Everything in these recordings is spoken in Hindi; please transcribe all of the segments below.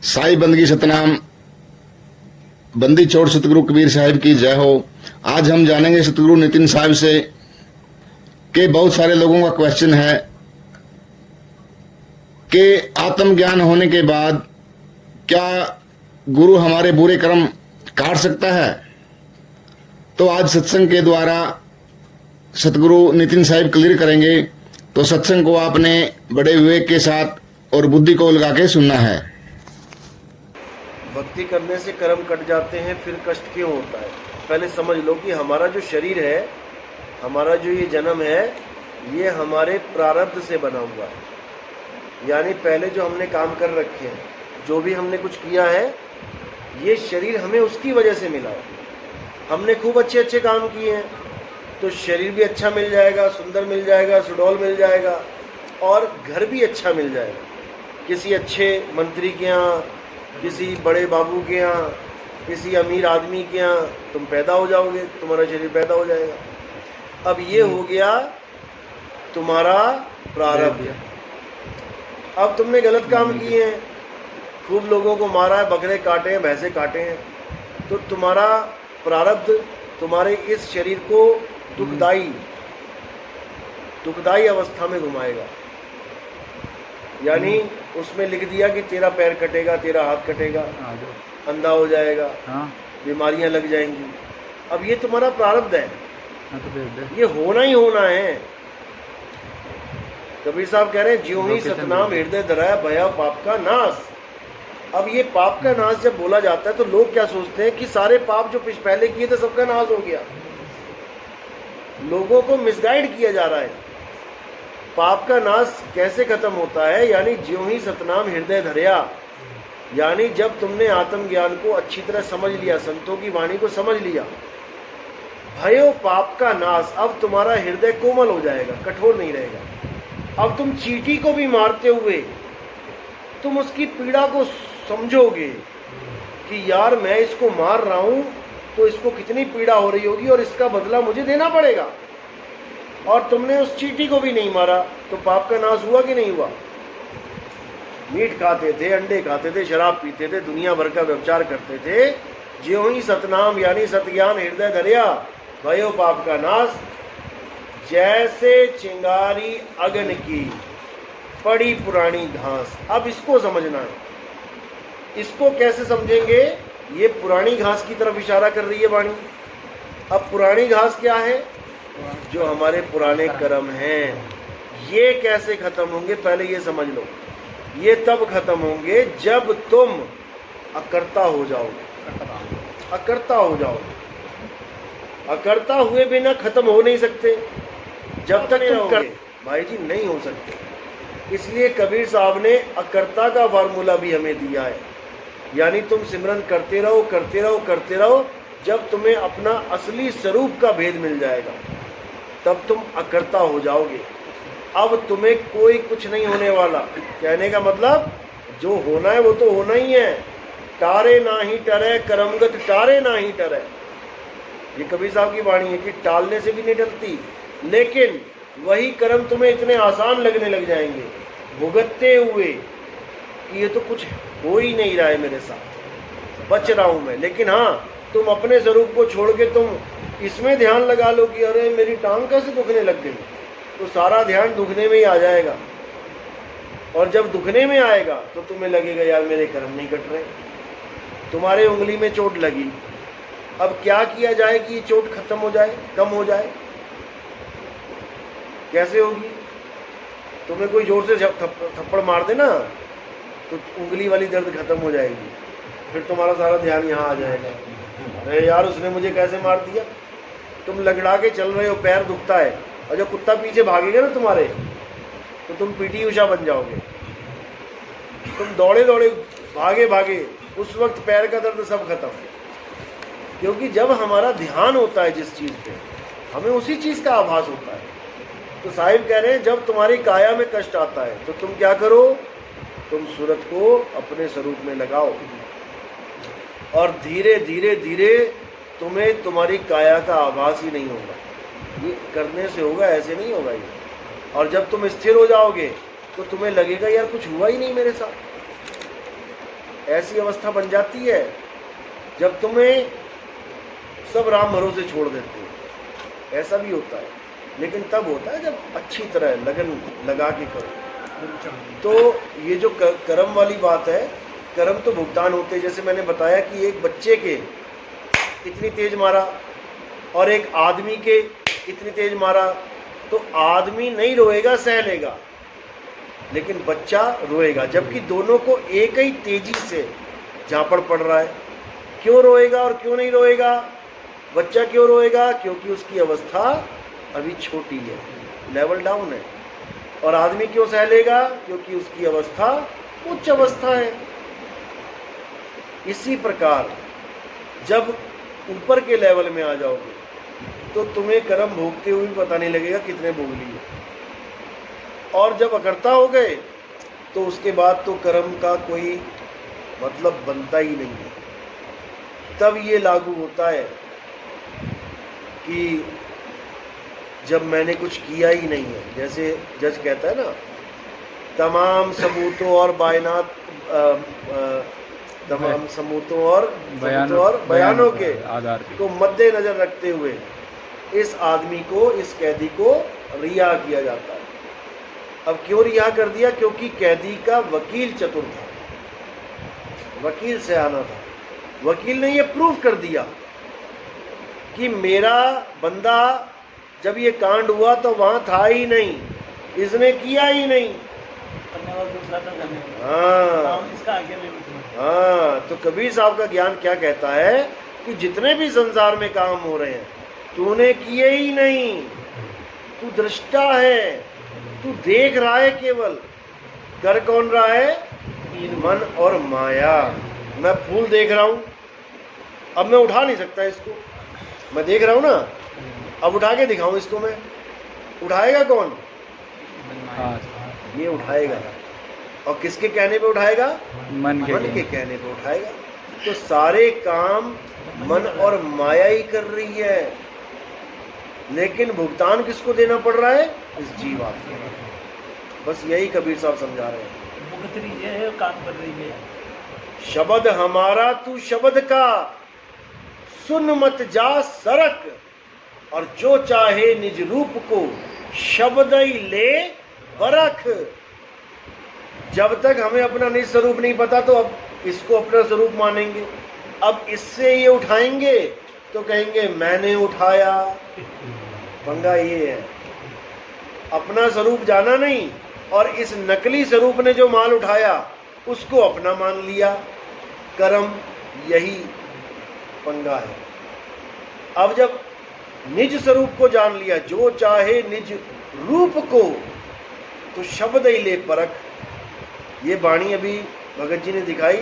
साई बंदगी सतनाम, बंदी छोड़ सतगुरु कबीर साहिब की जय हो। आज हम जानेंगे सतगुरु नितिन साहिब से कि बहुत सारे लोगों का क्वेश्चन है कि आत्मज्ञान होने के बाद क्या गुरु हमारे बुरे कर्म काट सकता है। तो आज सत्संग के द्वारा सतगुरु नितिन साहिब क्लियर करेंगे। तो सत्संग को आपने बड़े विवेक के साथ और बुद्धि को लगा के सुनना है। भक्ति करने से कर्म कट जाते हैं, फिर कष्ट क्यों होता है? पहले समझ लो कि हमारा जो शरीर है, हमारा जो ये जन्म है, ये हमारे प्रारब्ध से बना हुआ है। यानी पहले जो हमने काम कर रखे हैं, जो भी हमने कुछ किया है, ये शरीर हमें उसकी वजह से मिला है। हमने खूब अच्छे अच्छे काम किए हैं तो शरीर भी अच्छा मिल जाएगा, सुंदर मिल जाएगा, सुडौल मिल जाएगा और घर भी अच्छा मिल जाएगा। किसी अच्छे मंत्री के यहाँ, किसी बड़े बाबू के यहाँ, किसी अमीर आदमी के यहाँ तुम पैदा हो जाओगे, तुम्हारा शरीर पैदा हो जाएगा। अब ये हो गया तुम्हारा प्रारब्ध। अब तुमने गलत काम किए हैं, खूब लोगों को मारा है, बकरे काटे हैं, भैंसे काटे हैं, तो तुम्हारा प्रारब्ध तुम्हारे इस शरीर को दुखदाई अवस्था में घुमाएगा। यानी उसमें लिख दिया कि तेरा पैर कटेगा, तेरा हाथ कटेगा, अंधा हो जाएगा, बीमारियां लग जाएंगी। अब ये तुम्हारा प्रारब्ध है, ये होना ही होना है। कबीर साहब कह रहे हैं, ज्यों ही सतनाम हृदय धराया भया पाप का नाश। अब ये पाप का नाश जब बोला जाता है तो लोग क्या सोचते हैं कि सारे पाप जो पहले किए थे सबका नाश हो गया। लोगों को मिसगाइड किया जा रहा है। पाप का नाश कैसे खत्म होता है? यानी ज्यों ही सतनाम हृदय धरया, यानी जब तुमने आत्मज्ञान को अच्छी तरह समझ लिया, संतों की वाणी को समझ लिया, भयो पाप का नाश, अब तुम्हारा हृदय कोमल हो जाएगा, कठोर नहीं रहेगा। अब तुम चींटी को भी मारते हुए तुम उसकी पीड़ा को समझोगे कि यार मैं इसको मार रहा हूं तो इसको कितनी पीड़ा हो रही होगी और इसका बदला मुझे देना पड़ेगा। और तुमने उस चींटी को भी नहीं मारा तो पाप का नाश हुआ कि नहीं हुआ? मीट खाते थे, अंडे खाते थे, शराब पीते थे, दुनिया भर का व्यभिचार करते थे, ज्यों ही सतनाम यानी सतज्ञान हृदय धरया भयो पाप का नाश। जैसे चिंगारी अग्नि की पड़ी पुरानी घास। अब इसको समझना है। इसको कैसे समझेंगे? ये पुरानी घास की तरफ इशारा कर रही है वाणी। अब पुरानी घास क्या है? जो हमारे पुराने कर्म हैं। ये कैसे खत्म होंगे? पहले ये समझ लो। ये तब खत्म होंगे जब तुम अकर्ता हो जाओगे। अकर्ता हो जाओगे। अकर्ता हुए बिना खत्म हो नहीं सकते। जब तक तुम भाई जी नहीं हो सकते। इसलिए कबीर साहब ने अकर्ता का फार्मूला भी हमें दिया है। यानी तुम सिमरन करते रहो, करते रहो, करते रहो, जब तुम्हें अपना असली स्वरूप का भेद मिल जाएगा तब तुम अकर्ता हो जाओगे। अब तुम्हें कोई कुछ नहीं होने वाला। कहने का मतलब जो होना है वो तो होना ही है। टारे ना ही टरे करमगत टारे ना ही टरे। ये कबीर साहब की वाणी है कि टालने से भी नहीं टलती, लेकिन वही कर्म तुम्हें इतने आसान लगने लग जाएंगे भुगतते हुए कि ये तो कुछ हो ही नहीं रहा है मेरे साथ, बच रहा हूं मैं। लेकिन हाँ, तुम अपने स्वरूप को छोड़ के तुम इसमें ध्यान लगा लो कि अरे मेरी टांग कैसे दुखने लग गई, तो सारा ध्यान दुखने में ही आ जाएगा। और जब दुखने में आएगा तो तुम्हें लगेगा यार मेरे कर्म नहीं कट रहे। तुम्हारे उंगली में चोट लगी, अब क्या किया जाए कि ये चोट खत्म हो जाए, कम हो जाए? कैसे होगी? तुम्हें कोई जोर से थप्पड़ मार दे ना तो उंगली वाली दर्द खत्म हो जाएगी, फिर तुम्हारा सारा ध्यान यहाँ आ जाएगा। अरे यार उसने मुझे कैसे मार दिया। तुम लगड़ा के चल रहे हो, पैर दुखता है, और जब कुत्ता पीछे भागेगा ना तुम्हारे तो तुम पीटी उषा बन जाओगे। तुम दौड़े दौड़े भागे भागे, उस वक्त पैर का दर्द सब खत्म। क्योंकि जब हमारा ध्यान होता है जिस चीज पे, हमें उसी चीज का आभास होता है। तो साहिब कह रहे हैं जब तुम्हारी काया में कष्ट आता है तो तुम क्या करो? तुम सूरत को अपने स्वरूप में लगाओ और धीरे धीरे धीरे तुम्हें तुम्हारी काया का आभास ही नहीं होगा। ये करने से होगा, ऐसे नहीं होगा ये। और जब तुम स्थिर हो जाओगे तो तुम्हें लगेगा यार कुछ हुआ ही नहीं मेरे साथ। ऐसी अवस्था बन जाती है जब तुम्हें सब राम भरोसे छोड़ देते हो। ऐसा भी होता है, लेकिन तब होता है जब अच्छी तरह लगन लगा के करो। तो ये जो कर्म वाली बात है, कर्म तो भुगतान होते हैं। जैसे मैंने बताया कि एक बच्चे के इतनी तेज मारा और एक आदमी के इतनी तेज मारा, तो आदमी नहीं रोएगा, सह लेगा, लेकिन बच्चा रोएगा। जबकि दोनों को एक ही तेजी से झापड़ पड़ रहा है। क्यों रोएगा और क्यों नहीं रोएगा? बच्चा क्यों रोएगा? क्योंकि उसकी अवस्था अभी छोटी है, लेवल डाउन है। और आदमी क्यों सह लेगा? क्योंकि उसकी अवस्था उच्च अवस्था है। इसी प्रकार जब ऊपर के लेवल में आ जाओगे तो तुम्हें कर्म भोगते हुए पता नहीं लगेगा कितने भोग लिए। और जब अकर्ता हो गए तो उसके बाद तो कर्म का कोई मतलब बनता ही नहीं है। तब ये लागू होता है कि जब मैंने कुछ किया ही नहीं है, जैसे जज कहता है ना, तमाम सबूतों और बयानात तमाम सबूतों और बयानों के आधार को मद्देनजर रखते हुए इस आदमी को, इस कैदी को रिहा किया जाता है। अब क्यों रिहा कर दिया? क्योंकि कैदी का वकील चतुर था, वकील सयाना था। वकील ने ये प्रूफ कर दिया कि मेरा बंदा जब ये कांड हुआ तो वहां था ही नहीं, इसने किया ही नहीं। हाँ, तो कबीर साहब का ज्ञान क्या कहता है कि जितने भी संसार में काम हो रहे हैं तूने किए ही नहीं, तू दृष्टा है, तू देख रहा है केवल। कर कौन रहा है? मन और माया। मैं फूल देख रहा हूं, अब मैं उठा नहीं सकता इसको, मैं देख रहा हूं ना, अब उठा के दिखाऊं इसको मैं, उठाएगा कौन? ये उठाएगा। और किसके कहने पे उठाएगा? मन के कहने पे उठाएगा। तो सारे काम मन और माया ही कर रही है, लेकिन भुगतान किसको देना पड़ रहा है? इस जीवात्मा को। बस यही कबीर साहब समझा रहे हैं। भुगत रही है, काम कर रही है। शब्द हमारा तू शब्द का, सुन मत जा सरक, और जो चाहे निज रूप को शब्द ही ले परख। जब तक हमें अपना निज स्वरूप नहीं पता तो अब इसको अपना स्वरूप मानेंगे। अब इससे ये उठाएंगे तो कहेंगे मैंने उठाया। पंगा ये है, अपना स्वरूप जाना नहीं, और इस नकली स्वरूप ने जो माल उठाया उसको अपना मान लिया। कर्म यही पंगा है। अब जब निज स्वरूप को जान लिया, जो चाहे निज रूप को, तो शब्द ही ले परख। ये वाणी अभी भगत जी ने दिखाई,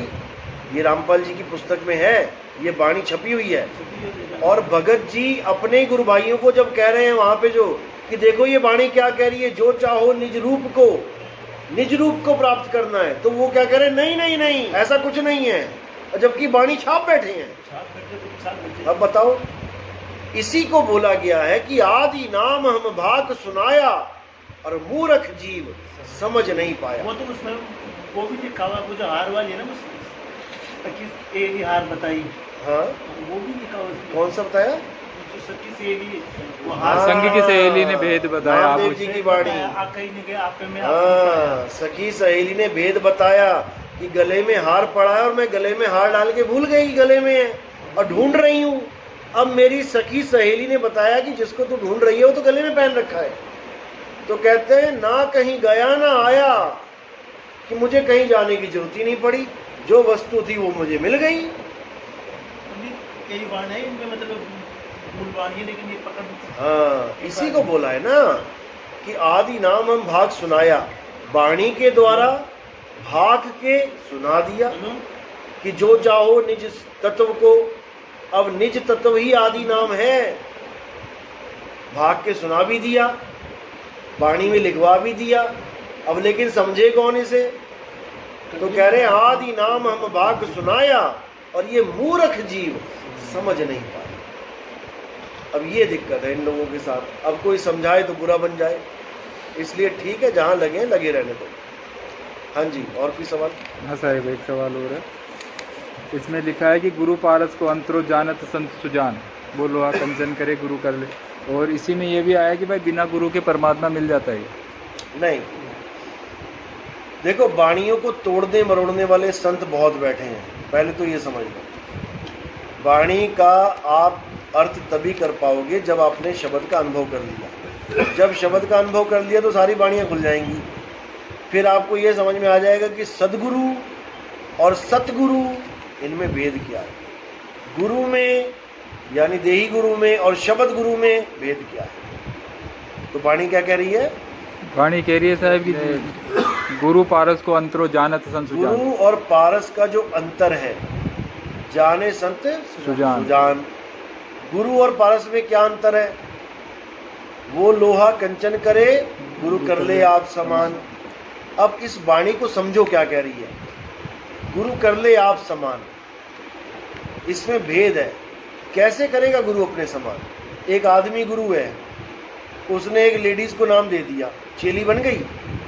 ये रामपाल जी की पुस्तक में है, ये वाणी छपी हुई है। और भगत जी अपने गुरु भाइयों को जब कह रहे हैं वहां पे जो कि देखो ये वाणी क्या कह रही है, जो चाहो निज रूप को प्राप्त करना है, तो वो क्या कह रहे हैं? नहीं नहीं नहीं, ऐसा कुछ नहीं है। जबकि वाणी छाप बैठे हैं। अब बताओ, इसी को बोला गया है कि आदि नाम हम भाग सुनाया और मूर्ख जीव समझ नहीं पाया। वो तो उसमें वो भी लिखा हुआ, वो जो हार वाली है ना, सखी हार बताई। हाँ, वो भी लिखा हुआ। कौन सा बताया? जो सखी सहेली, वो संगी की सहेली ने भेद बताया। रामदेव जी की वाणी। हाँ, सखी सहेली ने भेद बताया कि गले में हार पड़ा है और मैं गले में हार डाल के भूल गई गले में है और ढूंढ रही हूँ। अब मेरी सखी सहेली ने बताया कि जिसको तू ढूंढ रही है वो तो गले में पहन रखा है। तो कहते हैं ना कहीं गया ना आया, कि मुझे कहीं जाने की जरूरत ही नहीं पड़ी, जो वस्तु थी वो मुझे मिल गई। कई बार है इनमें मतलब मूलवाणी है, लेकिन ये पकड़। हाँ, इसी को बोला है ना कि आदि नाम हम भाग सुनाया, वाणी के द्वारा भाग के सुना दिया कि जो चाहो निज तत्व को। अब निज तत्व ही आदि नाम है, भाग के सुना भी दिया, वाणी में लिखवा भी दिया। अब लेकिन समझे कौन इसे? तो कह रहे आदि नाम हम भाग सुनाया और ये मूर्ख जीव समझ नहीं पाए। अब ये दिक्कत है इन लोगों के साथ। अब कोई समझाए तो बुरा बन जाए, इसलिए ठीक है जहां लगे लगे रहने दो। हाँ जी, और कोई सवाल? हाँ साहब, एक सवाल और है। इसमें लिखा है कि गुरु पारस को अंतरो जानत संत सुजान, वो लोहा कंचन करे गुरु कर ले, और इसी में ये भी आया कि भाई बिना गुरु के परमात्मा मिल जाता है। नहीं, देखो वाणियों को तोड़ने मरोड़ने वाले संत बहुत बैठे हैं, पहले तो ये समझ लो। वाणी का आप अर्थ तभी कर पाओगे जब आपने शब्द का अनुभव कर लिया। जब शब्द का अनुभव कर लिया तो सारी वाणियाँ खुल जाएंगी। फिर आपको ये समझ में आ जाएगा कि सदगुरु और सतगुरु इनमें भेद क्या है, गुरु में यानी देही गुरु में और शब्द गुरु में भेद क्या है। तो वाणी क्या कह रही है? वाणी कह रही है साहब कि गुरु पारस को अंतरो जानत संत सुजान। गुरु और पारस का जो अंतर है, जाने संत सुजान। गुरु और पारस में क्या अंतर है? वो लोहा कंचन करे गुरु कर ले आप समान। अब इस वाणी को समझो क्या कह रही है। गुरु कर ले आप समान, इसमें भेद है। कैसे करेगा गुरु अपने समान? एक आदमी गुरु है, उसने एक लेडीज को नाम दे दिया, चेली बन गई।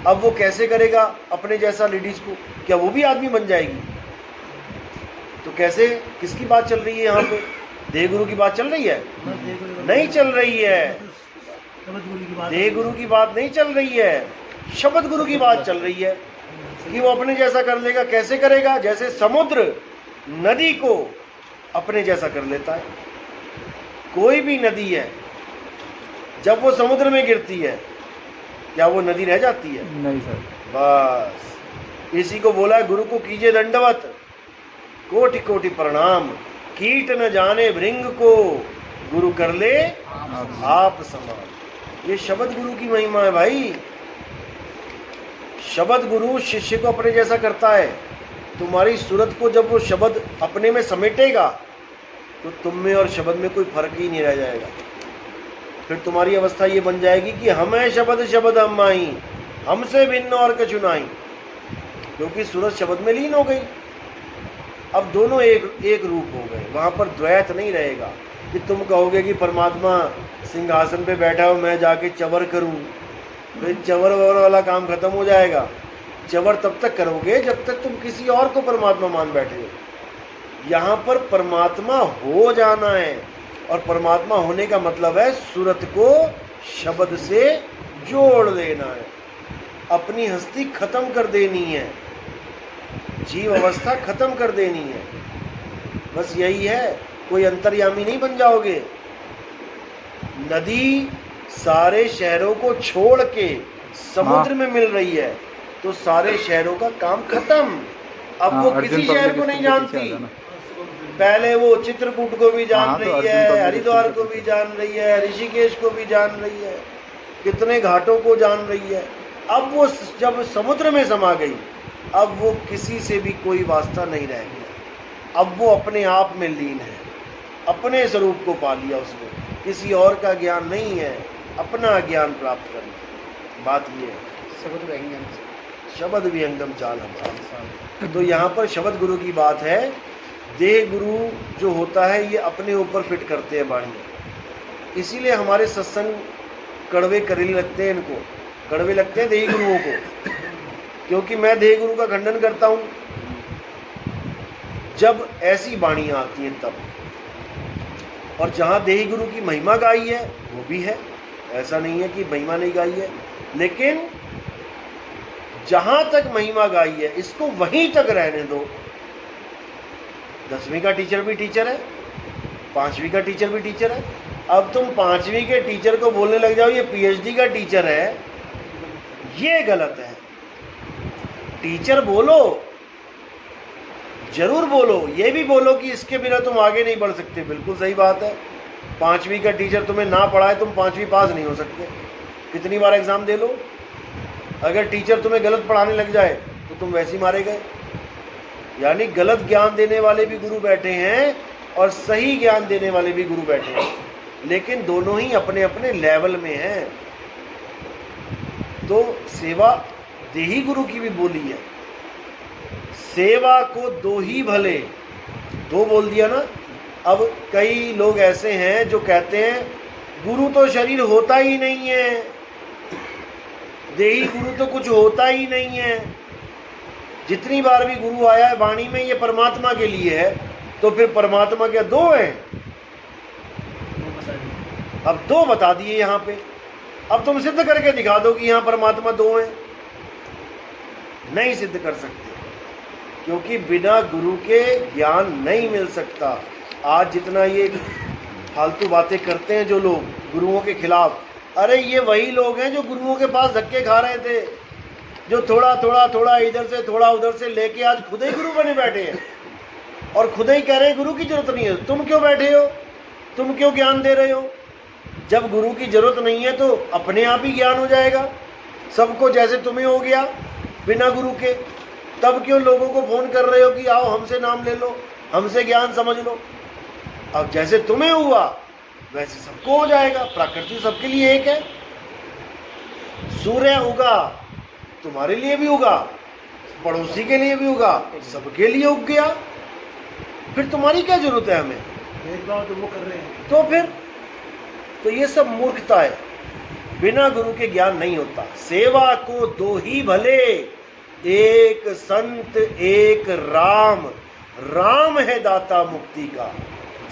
अब वो कैसे करेगा अपने जैसा लेडीज को? क्या वो भी आदमी बन जाएगी? तो कैसे, किसकी बात चल रही है यहाँ पे? देह गुरु की बात चल रही है? नहीं चल रही है। देह गुरु की बात नहीं चल रही है, शब्द गुरु की बात चल रही है कि वो अपने जैसा कर लेगा। कैसे करेगा? जैसे समुद्र नदी को अपने जैसा कर लेता है। कोई भी नदी है, जब वो समुद्र में गिरती है क्या वो नदी रह जाती है? नहीं सर। बस इसी को बोला है, गुरु को कीजिए दंडवत, कोटि कोटि प्रणाम, कीट न जाने भृंग को, गुरु कर ले आप समान। ये शब्द गुरु की महिमा है भाई। शब्द गुरु शिष्य को अपने जैसा करता है। तुम्हारी सूरत को जब वो शब्द अपने में समेटेगा तो तुम में और शब्द में कोई फर्क ही नहीं रह जाएगा। फिर तुम्हारी अवस्था ये बन जाएगी कि हम है शब्द शब्द हम माही, हमसे भिन्न और कछु नहीं, क्योंकि सूरत शब्द में लीन हो गई। अब दोनों एक रूप हो गए, वहाँ पर द्वैत नहीं रहेगा कि तुम कहोगे कि परमात्मा सिंहासन पे बैठा हो, मैं जाके चवर करूं। तो चवर ववर वाला काम खत्म हो जाएगा। चवर तब तक करोगे जब तक तुम किसी और को परमात्मा मान बैठे हो। यहाँ पर परमात्मा हो जाना है, और परमात्मा होने का मतलब है सूरत को शब्द से जोड़ देना है, अपनी हस्ती खत्म कर देनी है, जीव अवस्था खत्म कर देनी है। बस यही है, कोई अंतर्यामी नहीं बन जाओगे। नदी सारे शहरों को छोड़ के समुद्र में मिल रही है तो सारे शहरों का काम खत्म। अब वो किसी शहर को नहीं जानती। पहले वो चित्रकूट को भी जान रही है, हरिद्वार को भी जान रही है, ऋषिकेश को भी जान रही है, कितने घाटों को जान रही है। अब वो जब समुद्र में समा गई, अब वो किसी से भी कोई वास्ता नहीं रह गया। अब वो अपने आप में लीन है, अपने स्वरूप को पा लिया उसने, किसी और का ज्ञान नहीं है, अपना ज्ञान प्राप्त करना। बात ये है, शब्द विहंगम चाल हम। तो यहाँ पर शब्द गुरु की बात है। देह गुरु जो होता है ये अपने ऊपर फिट करते हैं वाणी, इसीलिए हमारे सत्संग कड़वे करीले लगते हैं। इनको कड़वे लगते हैं देही गुरुओं को, क्योंकि मैं देह गुरु का खंडन करता हूँ। जब ऐसी वाणियाँ आती हैं तब, और जहाँ देही गुरु की महिमा गाई है वो भी है, ऐसा नहीं है कि महिमा नहीं गाई है, लेकिन जहाँ तक महिमा गाई है इसको वहीं तक रहने दो। 10वीं का टीचर भी टीचर है, 5वीं का टीचर भी टीचर है। अब तुम 5वीं के टीचर को बोलने लग जाओ ये पीएचडी का टीचर है, ये गलत है। टीचर बोलो, जरूर बोलो, ये भी बोलो कि इसके बिना तुम आगे नहीं बढ़ सकते। बिल्कुल सही बात है। 5वीं का टीचर तुम्हें ना पढ़ाए तुम 5वीं पास नहीं हो सकते, कितनी बार एग्जाम दे लो। अगर टीचर तुम्हें गलत पढ़ाने लग जाए तो तुम वैसे ही मारे गए। यानी गलत ज्ञान देने वाले भी गुरु बैठे हैं और सही ज्ञान देने वाले भी गुरु बैठे हैं, लेकिन दोनों ही अपने अपने लेवल में हैं। तो सेवा देही गुरु की भी बोली है, सेवा को दो ही भले, दो बोल दिया ना। अब कई लोग ऐसे हैं जो कहते हैं गुरु तो शरीर होता ही नहीं है, देही गुरु तो कुछ होता ही नहीं है। जितनी बार भी गुरु आया है वाणी में, ये परमात्मा के लिए है, तो फिर परमात्मा क्या दो हैं? अब दो बता दिए यहाँ पे। अब तुम सिद्ध करके दिखा दो कि यहाँ परमात्मा दो हैं। नहीं सिद्ध कर सकते, क्योंकि बिना गुरु के ज्ञान नहीं मिल सकता। आज जितना ये फालतू बातें करते हैं जो लोग गुरुओं के खिलाफ, अरे ये वही लोग हैं जो गुरुओं के पास धक्के खा रहे थे, जो थोड़ा थोड़ा थोड़ा इधर से थोड़ा उधर से लेके आज खुद ही गुरु बने बैठे हैं और खुद ही कह रहे हैं गुरु की जरूरत नहीं है। तुम क्यों बैठे हो? तुम क्यों ज्ञान दे रहे हो? जब गुरु की जरूरत नहीं है तो अपने आप ही ज्ञान हो जाएगा सबको, जैसे तुम्हें हो गया बिना गुरु के। तब क्यों लोगों को फोन कर रहे हो कि आओ हमसे नाम ले लो, हमसे ज्ञान समझ लो? अब जैसे तुम्हें हुआ वैसे सबको हो जाएगा। प्रकृति सबके लिए एक है। सूर्य उगा तुम्हारे लिए भी उगा, पड़ोसी के लिए भी उगा, सबके लिए उग गया। फिर तुम्हारी क्या जरूरत है हमें? भेदभाव तो वो कर रहे हैं। तो फिर तो ये सब मूर्खता है। बिना गुरु के ज्ञान नहीं होता। सेवा को दो ही भले, एक संत एक राम। राम है दाता मुक्ति का,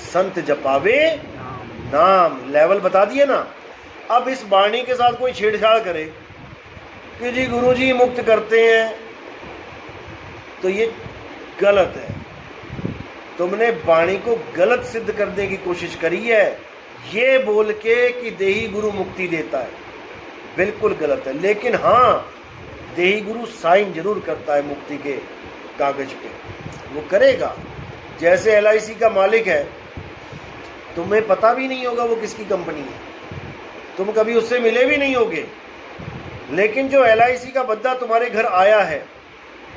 संत जपावे नाम। लेवल बता दिए ना। अब इस वाणी के साथ कोई छेड़छाड़ करे कि जी गुरुजी मुक्त करते हैं, तो ये गलत है। तुमने वाणी को गलत सिद्ध करने की कोशिश करी है, ये बोल के कि देही गुरु मुक्ति देता है। बिल्कुल गलत है। लेकिन हाँ, देही गुरु साइन जरूर करता है मुक्ति के कागज पे, वो करेगा। जैसे LIC का मालिक है, तुम्हें पता भी नहीं होगा वो किसकी कंपनी है, तुम कभी उससे मिले भी नहीं होगे, लेकिन जो LIC का बंदा तुम्हारे घर आया है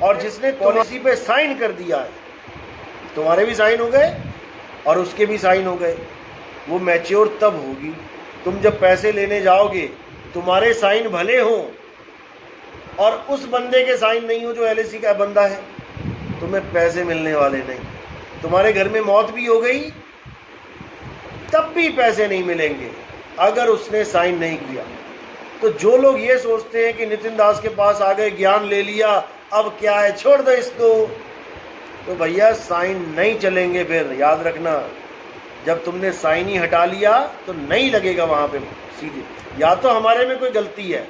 और जिसने पॉलिसी पे साइन कर दिया है, तुम्हारे भी साइन हो गए और उसके भी साइन हो गए। वो मैच्योर तब होगी, तुम जब पैसे लेने जाओगे, तुम्हारे साइन भले हों और उस बंदे के साइन नहीं हो जो LIC का बंदा है, तुम्हें पैसे मिलने वाले नहीं। तुम्हारे घर में मौत भी हो गई तब भी पैसे नहीं मिलेंगे अगर उसने साइन नहीं किया। तो जो लोग ये सोचते हैं कि नितिन दास के पास आ गए, ज्ञान ले लिया, अब क्या है, छोड़ दो इसको, तो भैया साइन नहीं चलेंगे। फिर याद रखना, जब तुमने साइन ही हटा लिया तो नहीं लगेगा वहाँ पे सीधे। या तो हमारे में कोई गलती है,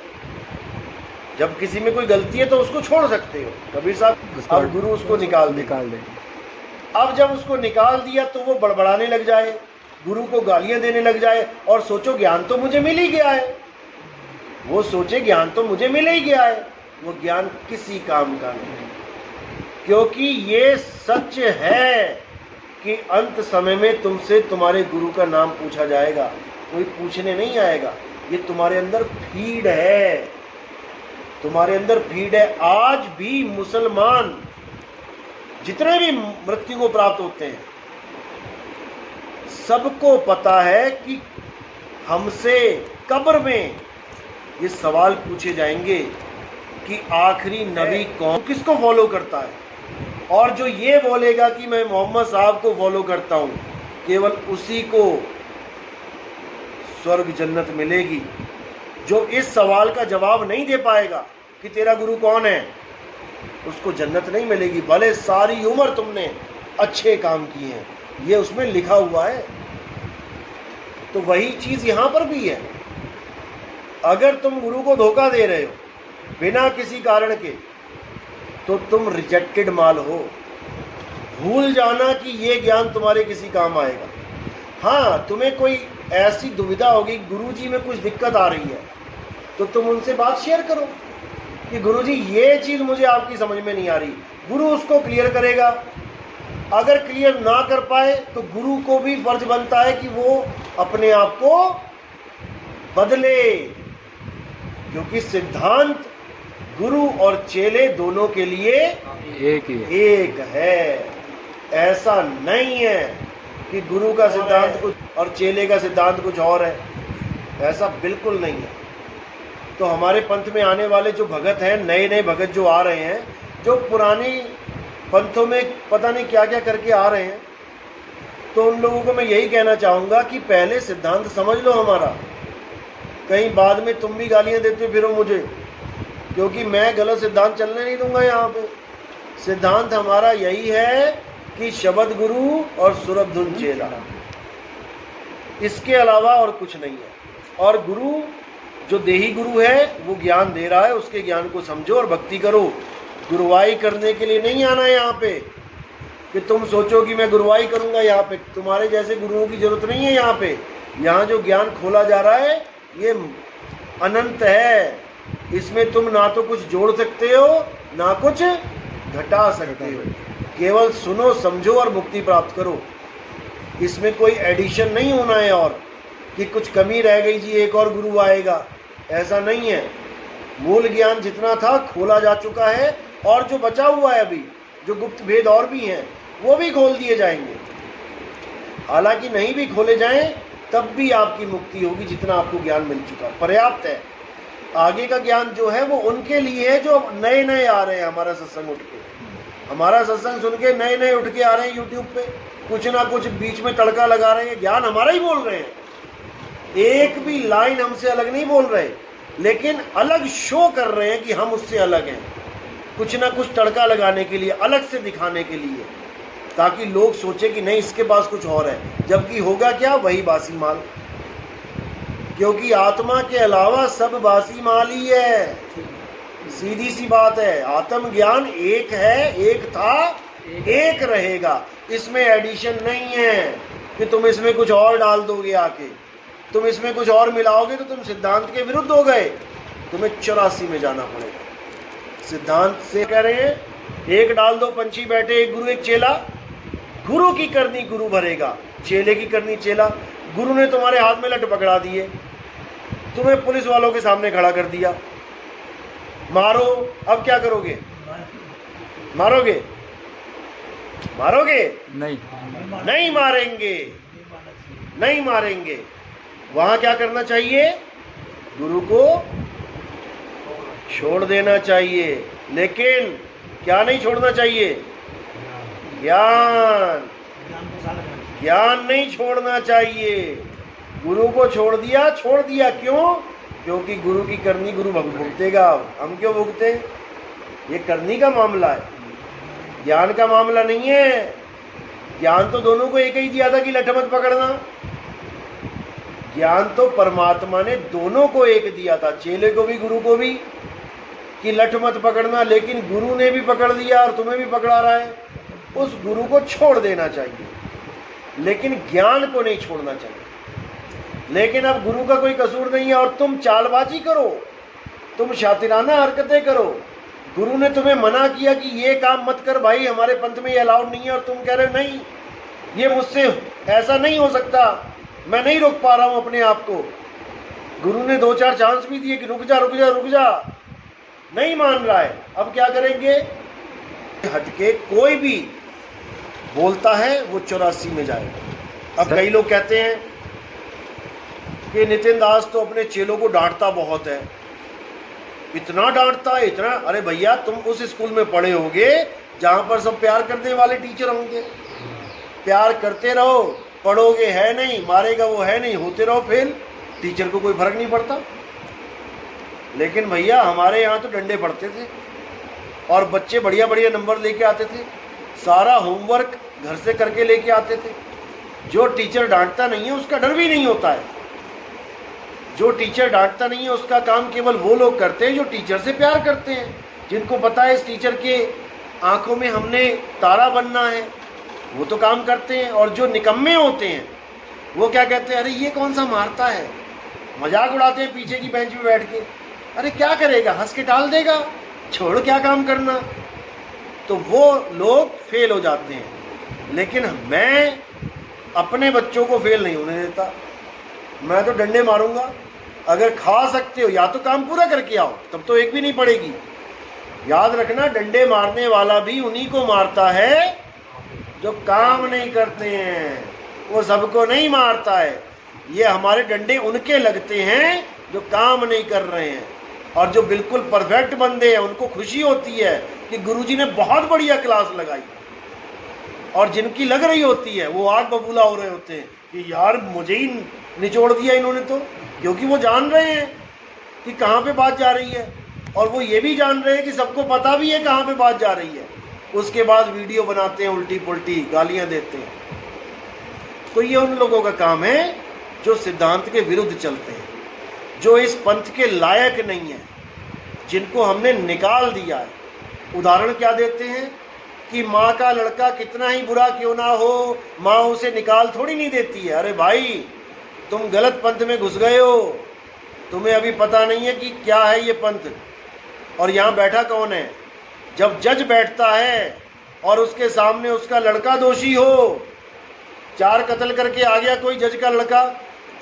जब किसी में कोई गलती है तो उसको छोड़ सकते हो, कबीर साहब। अब गुरु उसको निकाल दे। अब जब उसको निकाल दिया तो वो बड़बड़ाने लग जाए, गुरु को गालियां देने लग जाए और सोचो ज्ञान तो मुझे मिल ही गया है। वो सोचे ज्ञान तो मुझे मिल ही गया है, वो ज्ञान किसी काम का नहीं। क्योंकि ये सच है कि अंत समय में तुमसे तुम्हारे गुरु का नाम पूछा जाएगा, कोई पूछने नहीं आएगा। ये तुम्हारे अंदर फीड है, तुम्हारे अंदर फीड है। आज भी मुसलमान जितने भी मृत्यु को प्राप्त होते हैं, सबको पता है कि हमसे कब्र में ये सवाल पूछे जाएंगे कि आखिरी नबी कौन, किसको फॉलो करता है। और जो ये बोलेगा कि मैं मोहम्मद साहब को फॉलो करता हूँ, केवल उसी को स्वर्ग जन्नत मिलेगी। जो इस सवाल का जवाब नहीं दे पाएगा कि तेरा गुरु कौन है, उसको जन्नत नहीं मिलेगी, भले सारी उम्र तुमने अच्छे काम किए हैं, ये उसमें लिखा हुआ है। तो वही चीज यहां पर भी है। अगर तुम गुरु को धोखा दे रहे हो बिना किसी कारण के, तो तुम रिजेक्टेड माल हो। भूल जाना कि ये ज्ञान तुम्हारे किसी काम आएगा। हाँ, तुम्हें कोई ऐसी दुविधा होगी, गुरुजी में कुछ दिक्कत आ रही है, तो तुम उनसे बात शेयर करो कि गुरुजी ये चीज मुझे आपकी समझ में नहीं आ रही। गुरु उसको क्लियर करेगा। अगर क्लियर ना कर पाए तो गुरु को भी फर्ज बनता है कि वो अपने आप को बदले, क्योंकि सिद्धांत गुरु और चेले दोनों के लिए एक है। ऐसा नहीं है कि गुरु का सिद्धांत कुछ और चेले का सिद्धांत कुछ और है, ऐसा बिल्कुल नहीं है। तो हमारे पंथ में आने वाले जो भगत हैं, नए नए भगत जो आ रहे हैं, जो पुरानी पंथों में पता नहीं क्या क्या करके आ रहे हैं, तो उन लोगों को मैं यही कहना चाहूँगा कि पहले सिद्धांत समझ लो हमारा, कहीं बाद में तुम भी गालियाँ देते फिरो मुझे, क्योंकि मैं गलत सिद्धांत चलने नहीं दूंगा यहाँ पे। सिद्धांत हमारा यही है कि शब्द गुरु और सुरभ धुन चेला, इसके अलावा और कुछ नहीं है। और गुरु जो देही गुरु है वो ज्ञान दे रहा है, उसके ज्ञान को समझो और भक्ति करो। गुरुवाई करने के लिए नहीं आना है यहाँ पे कि तुम सोचो कि मैं गुरुवाई करूँगा। यहाँ पे तुम्हारे जैसे गुरुओं की जरूरत नहीं है। यहाँ पे यहाँ जो ज्ञान खोला जा रहा है ये अनंत है, इसमें तुम ना तो कुछ जोड़ सकते हो ना कुछ घटा सकते हो। केवल सुनो, समझो और मुक्ति प्राप्त करो। इसमें कोई एडिशन नहीं होना है और कि कुछ कमी रह गई जी एक और गुरु आएगा, ऐसा नहीं है। मूल ज्ञान जितना था खोला जा चुका है और जो बचा हुआ है अभी, जो गुप्त भेद और भी हैं, वो भी खोल दिए जाएंगे। हालांकि नहीं भी खोले जाएं तब भी आपकी मुक्ति होगी, जितना आपको ज्ञान मिल चुका पर्याप्त है। आगे का ज्ञान जो है वो उनके लिए है जो नए नए आ रहे हैं हमारा सत्संग उठ के। हमारा सत्संग सुन के नए नए उठ के आ रहे हैं यूट्यूब पे, कुछ ना कुछ बीच में तड़का लगा रहे हैं, ज्ञान हमारा ही बोल रहे हैं, एक भी लाइन हमसे अलग नहीं बोल रहे, लेकिन अलग शो कर रहे हैं कि हम उससे अलग हैं, कुछ ना कुछ तड़का लगाने के लिए, अलग से दिखाने के लिए, ताकि लोग सोचे कि नहीं इसके पास कुछ और है, जबकि होगा क्या, वही बासी माल। क्योंकि आत्मा के अलावा सब बासी माल ही है, सीधी सी बात है। आत्म ज्ञान एक है, एक था, एक रहेगा, इसमें एडिशन नहीं है कि तुम इसमें कुछ और डाल दोगे आके, तुम इसमें कुछ और मिलाओगे तो तुम सिद्धांत के विरुद्ध हो गए, तुम्हें 84 में जाना पड़ेगा। सिद्धांत से कह रहे हैं एक डाल दो, पंछी बैठे, एक गुरु एक चेला, गुरु की करनी गुरु भरेगा, चेले की करनी चेला। गुरु ने तुम्हारे हाथ में लठ पकड़ा दिए, तुम्हें पुलिस वालों के सामने खड़ा कर दिया, मारो, अब क्या करोगे? मारोगे? मारोगे? नहीं मारेंगे, नहीं मारेंगे। वहां क्या करना चाहिए? गुरु को छोड़ देना चाहिए। लेकिन क्या नहीं छोड़ना चाहिए? ज्ञान, ज्ञान नहीं छोड़ना चाहिए। गुरु को छोड़ दिया, छोड़ दिया क्यों? क्योंकि गुरु की करनी गुरु भुगतेगा। हम क्यों भुगते? ये करनी का मामला है, ज्ञान का मामला नहीं है। ज्ञान तो दोनों को एक ही दिया था कि लठ मत पकड़ना। ज्ञान तो परमात्मा ने दोनों को एक दिया था, चेले को भी गुरु को भी, कि लठ मत पकड़ना। लेकिन गुरु ने भी पकड़ दिया और तुम्हें भी पकड़ा रहा है, उस गुरु को छोड़ देना चाहिए, लेकिन ज्ञान को नहीं छोड़ना चाहिए। लेकिन अब गुरु का कोई कसूर नहीं है और तुम चालबाजी करो, तुम शातिराना हरकतें करो। गुरु ने तुम्हें मना किया कि ये काम मत कर भाई, हमारे पंथ में ये अलाउड नहीं है, और तुम कह रहे हो नहीं, ये मुझसे ऐसा नहीं हो सकता, मैं नहीं रोक पा रहा हूं अपने आप को। गुरु ने 2-4 चांस भी दिए कि रुक जा रुक जा रुक जा, नहीं मान रहा है। अब क्या करेंगे? हटके कोई भी बोलता है वो 84 में जाएगा। अब कई लोग कहते हैं कि नितिन दास तो अपने चेलों को डांटता बहुत है, इतना डांटता है, इतना। अरे भैया, तुम उस स्कूल में पढ़े होगे जहां पर सब प्यार करने वाले टीचर होंगे। प्यार करते रहो, पढ़ोगे है नहीं, मारेगा वो है नहीं, होते रहो फेल, टीचर को कोई फर्क नहीं पड़ता। लेकिन भैया हमारे यहाँ तो डंडे पड़ते थे और बच्चे बढ़िया बढ़िया नंबर लेके आते थे, सारा होमवर्क घर से करके लेके आते थे। जो टीचर डांटता नहीं है उसका डर भी नहीं होता है। जो टीचर डांटता नहीं है उसका काम केवल वो लोग करते हैं जो टीचर से प्यार करते हैं, जिनको पता है इस टीचर के आंखों में हमने तारा बनना है, वो तो काम करते हैं। और जो निकम्मे होते हैं वो क्या कहते हैं? अरे ये कौन सा मारता है, मजाक उड़ाते हैं पीछे की बेंच पे बैठ के। अरे क्या करेगा, हंस के टाल देगा, छोड़ क्या काम करना। तो वो लोग फेल हो जाते हैं। लेकिन मैं अपने बच्चों को फेल नहीं होने देता, मैं तो डंडे मारूंगा। अगर खा सकते हो या तो काम पूरा करके आओ, तब तो एक भी नहीं पड़ेगी। याद रखना, डंडे मारने वाला भी उन्हीं को मारता है जो काम नहीं करते हैं, वो सबको नहीं मारता है। ये हमारे डंडे उनके लगते हैं जो काम नहीं कर रहे हैं। और जो बिल्कुल परफेक्ट बंदे हैं उनको खुशी होती है कि गुरुजी ने बहुत बढ़िया क्लास लगाई, और जिनकी लग रही होती है वो आग बबूला हो रहे होते हैं कि यार मुझे ही निचोड़ दिया इन्होंने तो। क्योंकि वो जान रहे हैं कि कहाँ पे बात जा रही है, और वो ये भी जान रहे हैं कि सबको पता भी है कहाँ पे बात जा रही है। उसके बाद वीडियो बनाते हैं, उल्टी पुल्टी गालियां देते हैं। तो ये उन लोगों का काम है जो सिद्धांत के विरुद्ध चलते हैं, जो इस पंथ के लायक नहीं है, जिनको हमने निकाल दिया है। उदाहरण क्या देते हैं कि माँ का लड़का कितना ही बुरा क्यों ना हो, माँ उसे निकाल थोड़ी नहीं देती है। अरे भाई, तुम गलत पंथ में घुस गए हो, तुम्हें अभी पता नहीं है कि क्या है ये पंथ। और यहाँ बैठा कौन है? जब जज बैठता है और उसके सामने उसका लड़का दोषी हो, 4 कत्ल करके आ गया कोई जज का लड़का,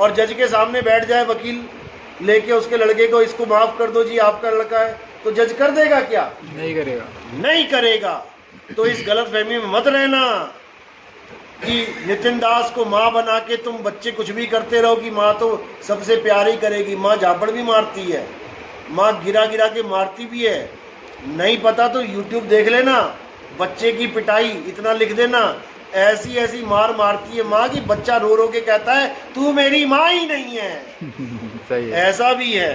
और जज के सामने बैठ जाए वकील लेके उसके लड़के को, इसको माफ कर दो जी, आपका लड़का है, तो जज कर देगा क्या? नहीं करेगा। नहीं करेगा। तो इस गलत फहमी में मत रहना कि नितिन दास को माँ बना के तुम बच्चे कुछ भी करते रहो कि माँ तो सबसे प्यारी करेगी। माँ झापड़ भी मारती है, माँ गिरा गिरा के मारती भी है। नहीं पता तो YouTube देख लेना, बच्चे की पिटाई इतना लिख देना, ऐसी ऐसी मार मारती है माँ की बच्चा रो रो के कहता है तू मेरी माँ ही नहीं है। सही है। ऐसा भी है,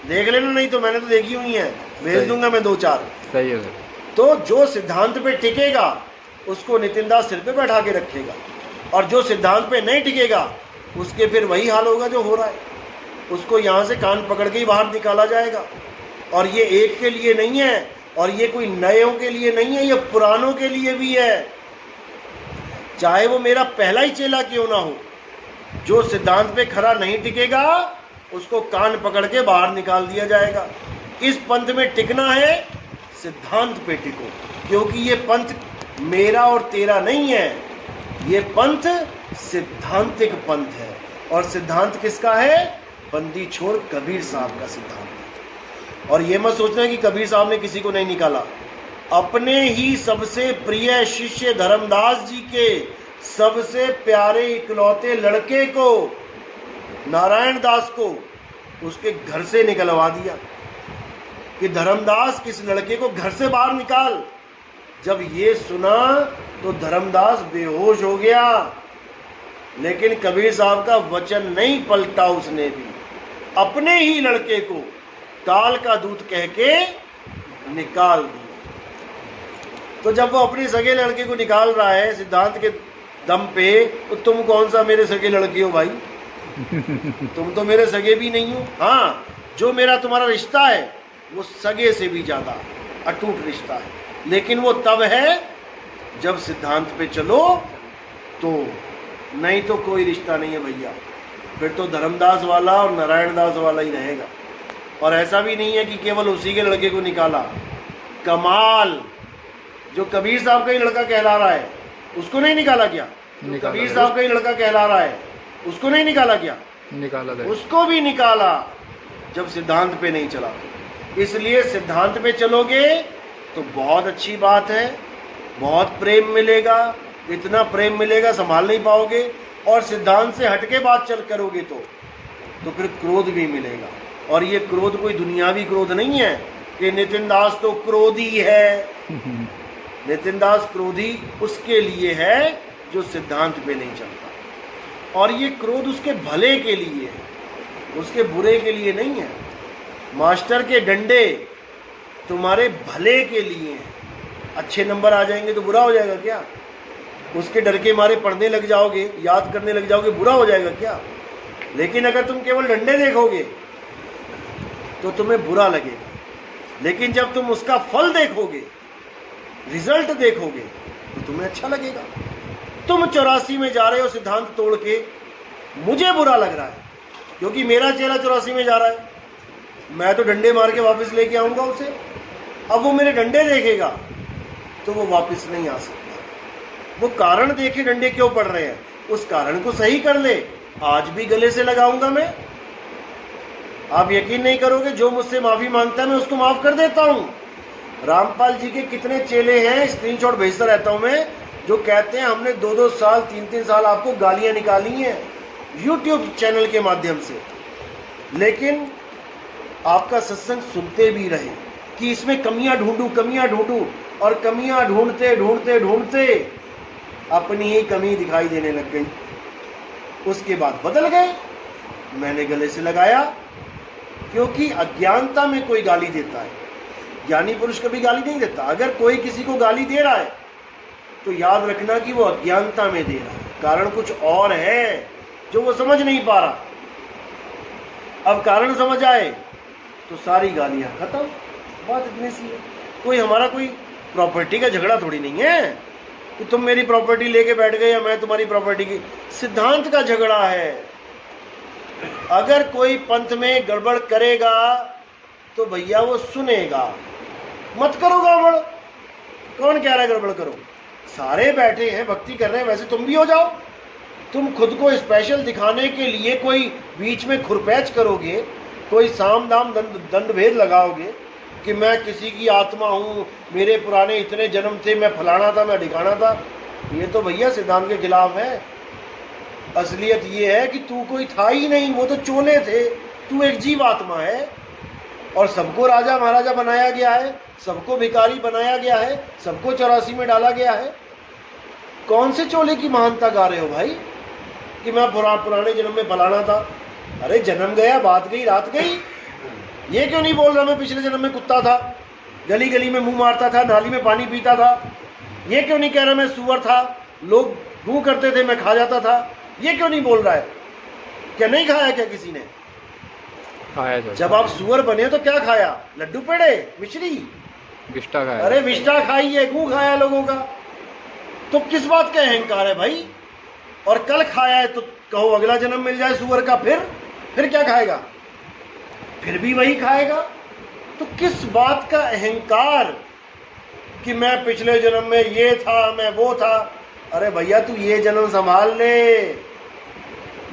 देख लेना, नहीं तो मैंने तो देखी हुई है, भेज दूंगा मैं 2-4। सही है सर। तो जो सिद्धांत पे टिकेगा उसको नितिन दास सिर पे बैठा के रखेगा, और जो सिद्धांत पे नहीं टिकेगा उसके फिर वही हाल होगा जो हो रहा है, उसको यहाँ से कान पकड़ के ही बाहर निकाला जाएगा। और ये एक के लिए नहीं है, और ये कोई नयों के लिए नहीं है, ये पुरानों के लिए भी है। चाहे वो मेरा पहला ही चेला क्यों ना हो, जो सिद्धांत पे खरा नहीं टिकेगा उसको कान पकड़ के बाहर निकाल दिया जाएगा। इस पंथ में टिकना है, सिद्धांत पे टिको, क्योंकि ये पंथ मेरा और तेरा नहीं है, ये पंथ सिद्धांतिक पंथ है। और सिद्धांत किसका है? बंदी छोड़ कबीर साहब का सिद्धांत है। और ये मत सोचना कि कबीर साहब ने किसी को नहीं निकाला, अपने ही सबसे प्रिय शिष्य धर्मदास जी के सबसे प्यारे इकलौते लड़के को, नारायण दास को, उसके घर से निकलवा दिया कि धर्मदास इस लड़के को घर से बाहर निकाल। जब ये सुना तो धर्मदास बेहोश हो गया, लेकिन कबीर साहब का वचन नहीं पलटा, उसने भी अपने ही लड़के को काल का दूत कह के निकाल दिया। तो जब वो अपने सगे लड़के को निकाल रहा है सिद्धांत के दम पे, तो तुम कौन सा मेरे सगे लड़के हो भाई? तुम तो मेरे सगे भी नहीं हो। हाँ, जो मेरा तुम्हारा रिश्ता है वो सगे से भी ज्यादा अटूट रिश्ता है, लेकिन वो तब है जब सिद्धांत पे चलो, तो नहीं तो कोई रिश्ता नहीं है भैया, फिर तो धर्मदास वाला और नारायण दास वाला ही रहेगा। और ऐसा भी नहीं है कि केवल उसी के लड़के को निकाला, कमाल जो कबीर साहब का ही लड़का कहला रहा है उसको नहीं निकाला क्या? जो कबीर साहब का ही लड़का कहला रहा है उसको नहीं निकाला क्या? निकाला था, उसको भी निकाला, जब सिद्धांत पे नहीं चला। इसलिए सिद्धांत पे चलोगे तो बहुत अच्छी बात है, बहुत प्रेम मिलेगा, इतना प्रेम मिलेगा संभाल नहीं पाओगे। और सिद्धांत से हटके बात चल करोगे तो फिर क्रोध भी मिलेगा। और ये क्रोध कोई दुनियावी क्रोध नहीं है कि नितिन दास तो क्रोधी है। नितिन दास क्रोधी उसके लिए है जो सिद्धांत पे नहीं चलता, और ये क्रोध उसके भले के लिए है, उसके बुरे के लिए नहीं है। मास्टर के डंडे तुम्हारे भले के लिए हैं। अच्छे नंबर आ जाएंगे तो बुरा हो जाएगा क्या? उसके डर के मारे पढ़ने लग जाओगे, याद करने लग जाओगे, बुरा हो जाएगा क्या? लेकिन अगर तुम केवल डंडे देखोगे तो तुम्हें बुरा लगेगा, लेकिन जब तुम उसका फल देखोगे, रिजल्ट देखोगे, तो तुम्हें अच्छा लगेगा। तुम 84 में जा रहे हो सिद्धांत तोड़ के, मुझे बुरा लग रहा है क्योंकि मेरा चेला 84 में जा रहा है, मैं तो डंडे मार के वापस लेके आऊंगा उसे। अब वो मेरे डंडे देखेगा तो वो वापस नहीं आ सकता। वो कारण देखे डंडे क्यों पड़ रहे हैं, उस कारण को सही कर ले। आज भी गले से लगाऊंगा मैं, आप यकीन नहीं करोगे, जो मुझसे माफी मांगता है मैं उसको माफ कर देता हूं। रामपाल जी के कितने चेले हैं, स्क्रीनशॉट भेजता रहता हूं मैं, जो कहते हैं हमने 2-2 साल 3-3 साल आपको गालियां निकाली हैं YouTube चैनल के माध्यम से, लेकिन आपका सत्संग सुनते भी रहे कि इसमें कमियां ढूंढूं, और कमियां ढूंढते ढूंढते ढूंढते अपनी ही कमी दिखाई देने लग गई। उसके बाद बदल गए, मैंने गले से लगाया, क्योंकि अज्ञानता में कोई गाली देता है ज्ञानी पुरुष कभी गाली नहीं देता। अगर कोई किसी को गाली दे रहा है तो याद रखना कि वो अज्ञानता में दे रहा है, कारण कुछ और है जो वो समझ नहीं पा रहा। अब कारण समझ आए तो सारी गालियां खत्म, बात इतनी सी है। कोई हमारा कोई प्रॉपर्टी का झगड़ा थोड़ी नहीं है कि तुम मेरी प्रॉपर्टी लेके बैठ गए या मैं तुम्हारी प्रॉपर्टी की, सिद्धांत का झगड़ा है। अगर कोई पंथ में गड़बड़ करेगा तो भैया वो सुनेगा, मत करो गड़बड़। कौन कह रहा है गड़बड़ करो? सारे बैठे हैं भक्ति कर रहे हैं, वैसे तुम भी हो जाओ। तुम खुद को स्पेशल दिखाने के लिए कोई बीच में खुरपैच करोगे, कोई साम दाम दंड भेद लगाओगे कि मैं किसी की आत्मा हूँ, मेरे पुराने इतने जन्म थे, मैं फलाना था, मैं ढिकाना था, ये तो भैया सिद्धांत के खिलाफ है। असलियत ये है कि तू कोई था ही नहीं, वो तो चोले थे, तू एक जीव आत्मा है और सबको राजा महाराजा बनाया गया है, सबको भिखारी बनाया गया है, सबको 84 में डाला गया है। कौन से चोले की महानता गा रहे हो भाई कि मैं पुराने जन्म में फलाना था? अरे जन्म गया, बात गई, रात गई। ये क्यों नहीं बोल रहा मैं पिछले जन्म में कुत्ता था, गली गली में मुंह मारता था, नाली में पानी पीता था? ये क्यों नहीं कह रहा मैं सुअर था, लोग गू करते थे, मैं खा जाता था? ये क्यों नहीं बोल रहा है? क्या नहीं खाया क्या किसी ने? खाया जब आप सुअर बने तो क्या खाया? लड्डू पेड़े, मिश्री, विष्टा खाया। अरे विष्टा खाई है, गू खाया लोगों का। तो किस बात का अहंकार है भाई? और कल खाया है तो कहो अगला जन्म मिल जाए सुअर का, फिर क्या खाएगा? फिर भी वही खाएगा। तो किस बात का अहंकार कि मैं पिछले जन्म में ये था, मैं वो था? अरे भैया तू ये जन्म संभाल ले,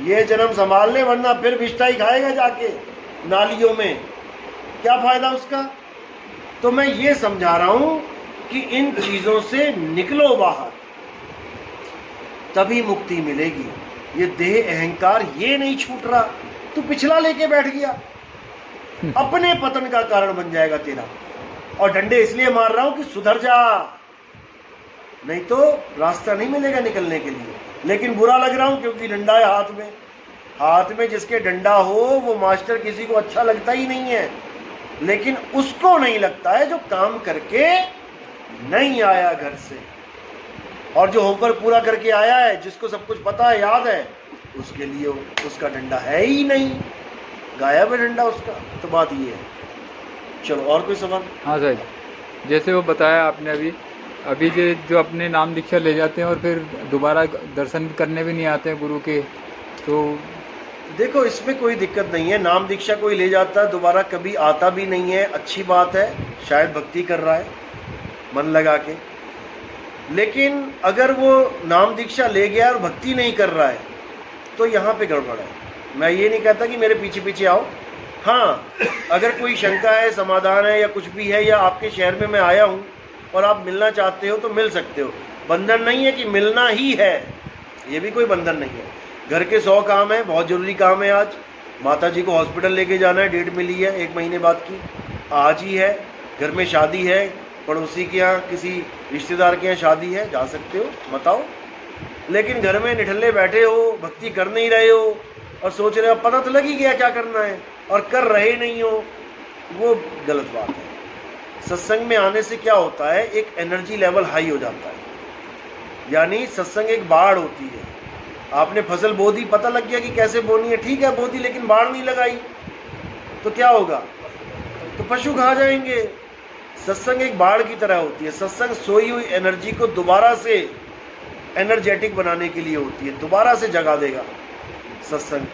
ये जन्म संभाल ले, वरना फिर विष्टा ही खाएगा जाके नालियों में, क्या फायदा उसका? तो मैं ये समझा रहा हूं कि इन चीजों से निकलो बाहर, तभी मुक्ति मिलेगी। ये देह अहंकार ये नहीं छूट रहा, तू पिछला लेके बैठ गया, अपने पतन का कारण बन जाएगा तेरा। और डंडे इसलिए मार रहा हूं कि सुधर जा, नहीं तो रास्ता नहीं मिलेगा निकलने के लिए। लेकिन बुरा लग रहा हूं क्योंकि डंडा है हाथ में। हाथ में जिसके डंडा हो वो मास्टर किसी को अच्छा लगता ही नहीं है, लेकिन उसको नहीं लगता है जो काम करके नहीं आया घर से, और जो होमवर्क पूरा करके आया है, जिसको सब कुछ पता है, याद है, उसके लिए उसका डंडा है ही नहीं, गायब है डंडा उसका। तो बात ये है। चलो और कोई सवाल? हाँ साहब, जैसे वो बताया आपने अभी जो अपने नाम दीक्षा ले जाते हैं और फिर दोबारा दर्शन करने भी नहीं आते हैं गुरु के, तो देखो इसमें कोई दिक्कत नहीं है। नाम दीक्षा कोई ले जाता है, दोबारा कभी आता भी नहीं है, अच्छी बात है, शायद भक्ति कर रहा है मन लगा के। लेकिन अगर वो नाम दीक्षा ले गया और भक्ति नहीं कर रहा है तो यहाँ पे गड़बड़ है। मैं ये नहीं कहता कि मेरे पीछे पीछे आओ। हाँ, अगर कोई शंका है, समाधान है या कुछ भी है, या आपके शहर में मैं आया हूँ और आप मिलना चाहते हो तो मिल सकते हो। बंधन नहीं है कि मिलना ही है, ये भी कोई बंधन नहीं है। घर के 100 काम है, बहुत ज़रूरी काम है। आज माता जी को हॉस्पिटल लेके जाना है, डेट मिली है 1 महीने बाद की, आज ही है। घर में शादी है, पड़ोसी के यहाँ किसी रिश्तेदार के यहाँ शादी है, जा सकते हो, मत आओ। लेकिन घर में निठल्ले बैठे हो, भक्ति कर नहीं रहे हो और सोच रहे हो पता तो लग ही गया क्या करना है और कर रहे नहीं हो, वो गलत बात है। सत्संग में आने से क्या होता है, एक एनर्जी लेवल हाई हो जाता है। यानी सत्संग एक बाढ़ होती है। आपने फसल बो दी, पता लग गया कि कैसे बोनी है, ठीक है बो दी, लेकिन बाढ़ नहीं लगाई तो क्या होगा? तो पशु खा जाएंगे। सत्संग एक बाढ़ की तरह होती है। सत्संग सोई हुई एनर्जी को दोबारा से एनर्जेटिक बनाने के लिए होती है, दोबारा से जगा देगा सत्संग।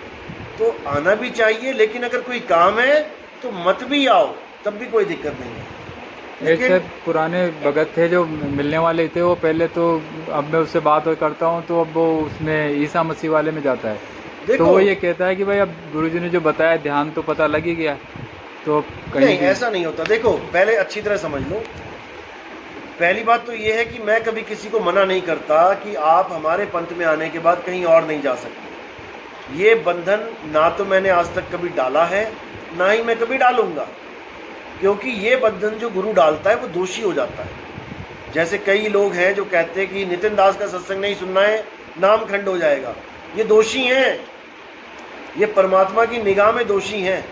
तो आना भी चाहिए, लेकिन अगर कोई काम है तो मत भी आओ, तब भी कोई दिक्कत नहीं है। ऐसे पुराने भगत थे जो मिलने वाले थे, वो पहले तो, अब मैं उससे बात करता हूँ तो अब वो उसमें ईसा मसीह वाले में जाता है। तो वो ये कहता है कि भाई अब गुरुजी ने जो बताया ध्यान तो पता लग ही गया, तो कहीं नहीं ऐसा नहीं होता। देखो पहले अच्छी तरह समझ लो। पहली बात तो ये है कि मैं कभी किसी को मना नहीं करता कि आप हमारे पंथ में आने के बाद कहीं और नहीं जा सकते। ये बंधन ना तो मैंने आज तक कभी डाला है, ना ही मैं कभी डालूंगा, क्योंकि ये बंधन जो गुरु डालता है वो दोषी हो जाता है। जैसे कई लोग हैं जो कहते हैं कि नितिन दास का सत्संग नहीं सुनना है, नाम खंड हो जाएगा। ये दोषी हैं, ये परमात्मा की निगाह में दोषी हैं,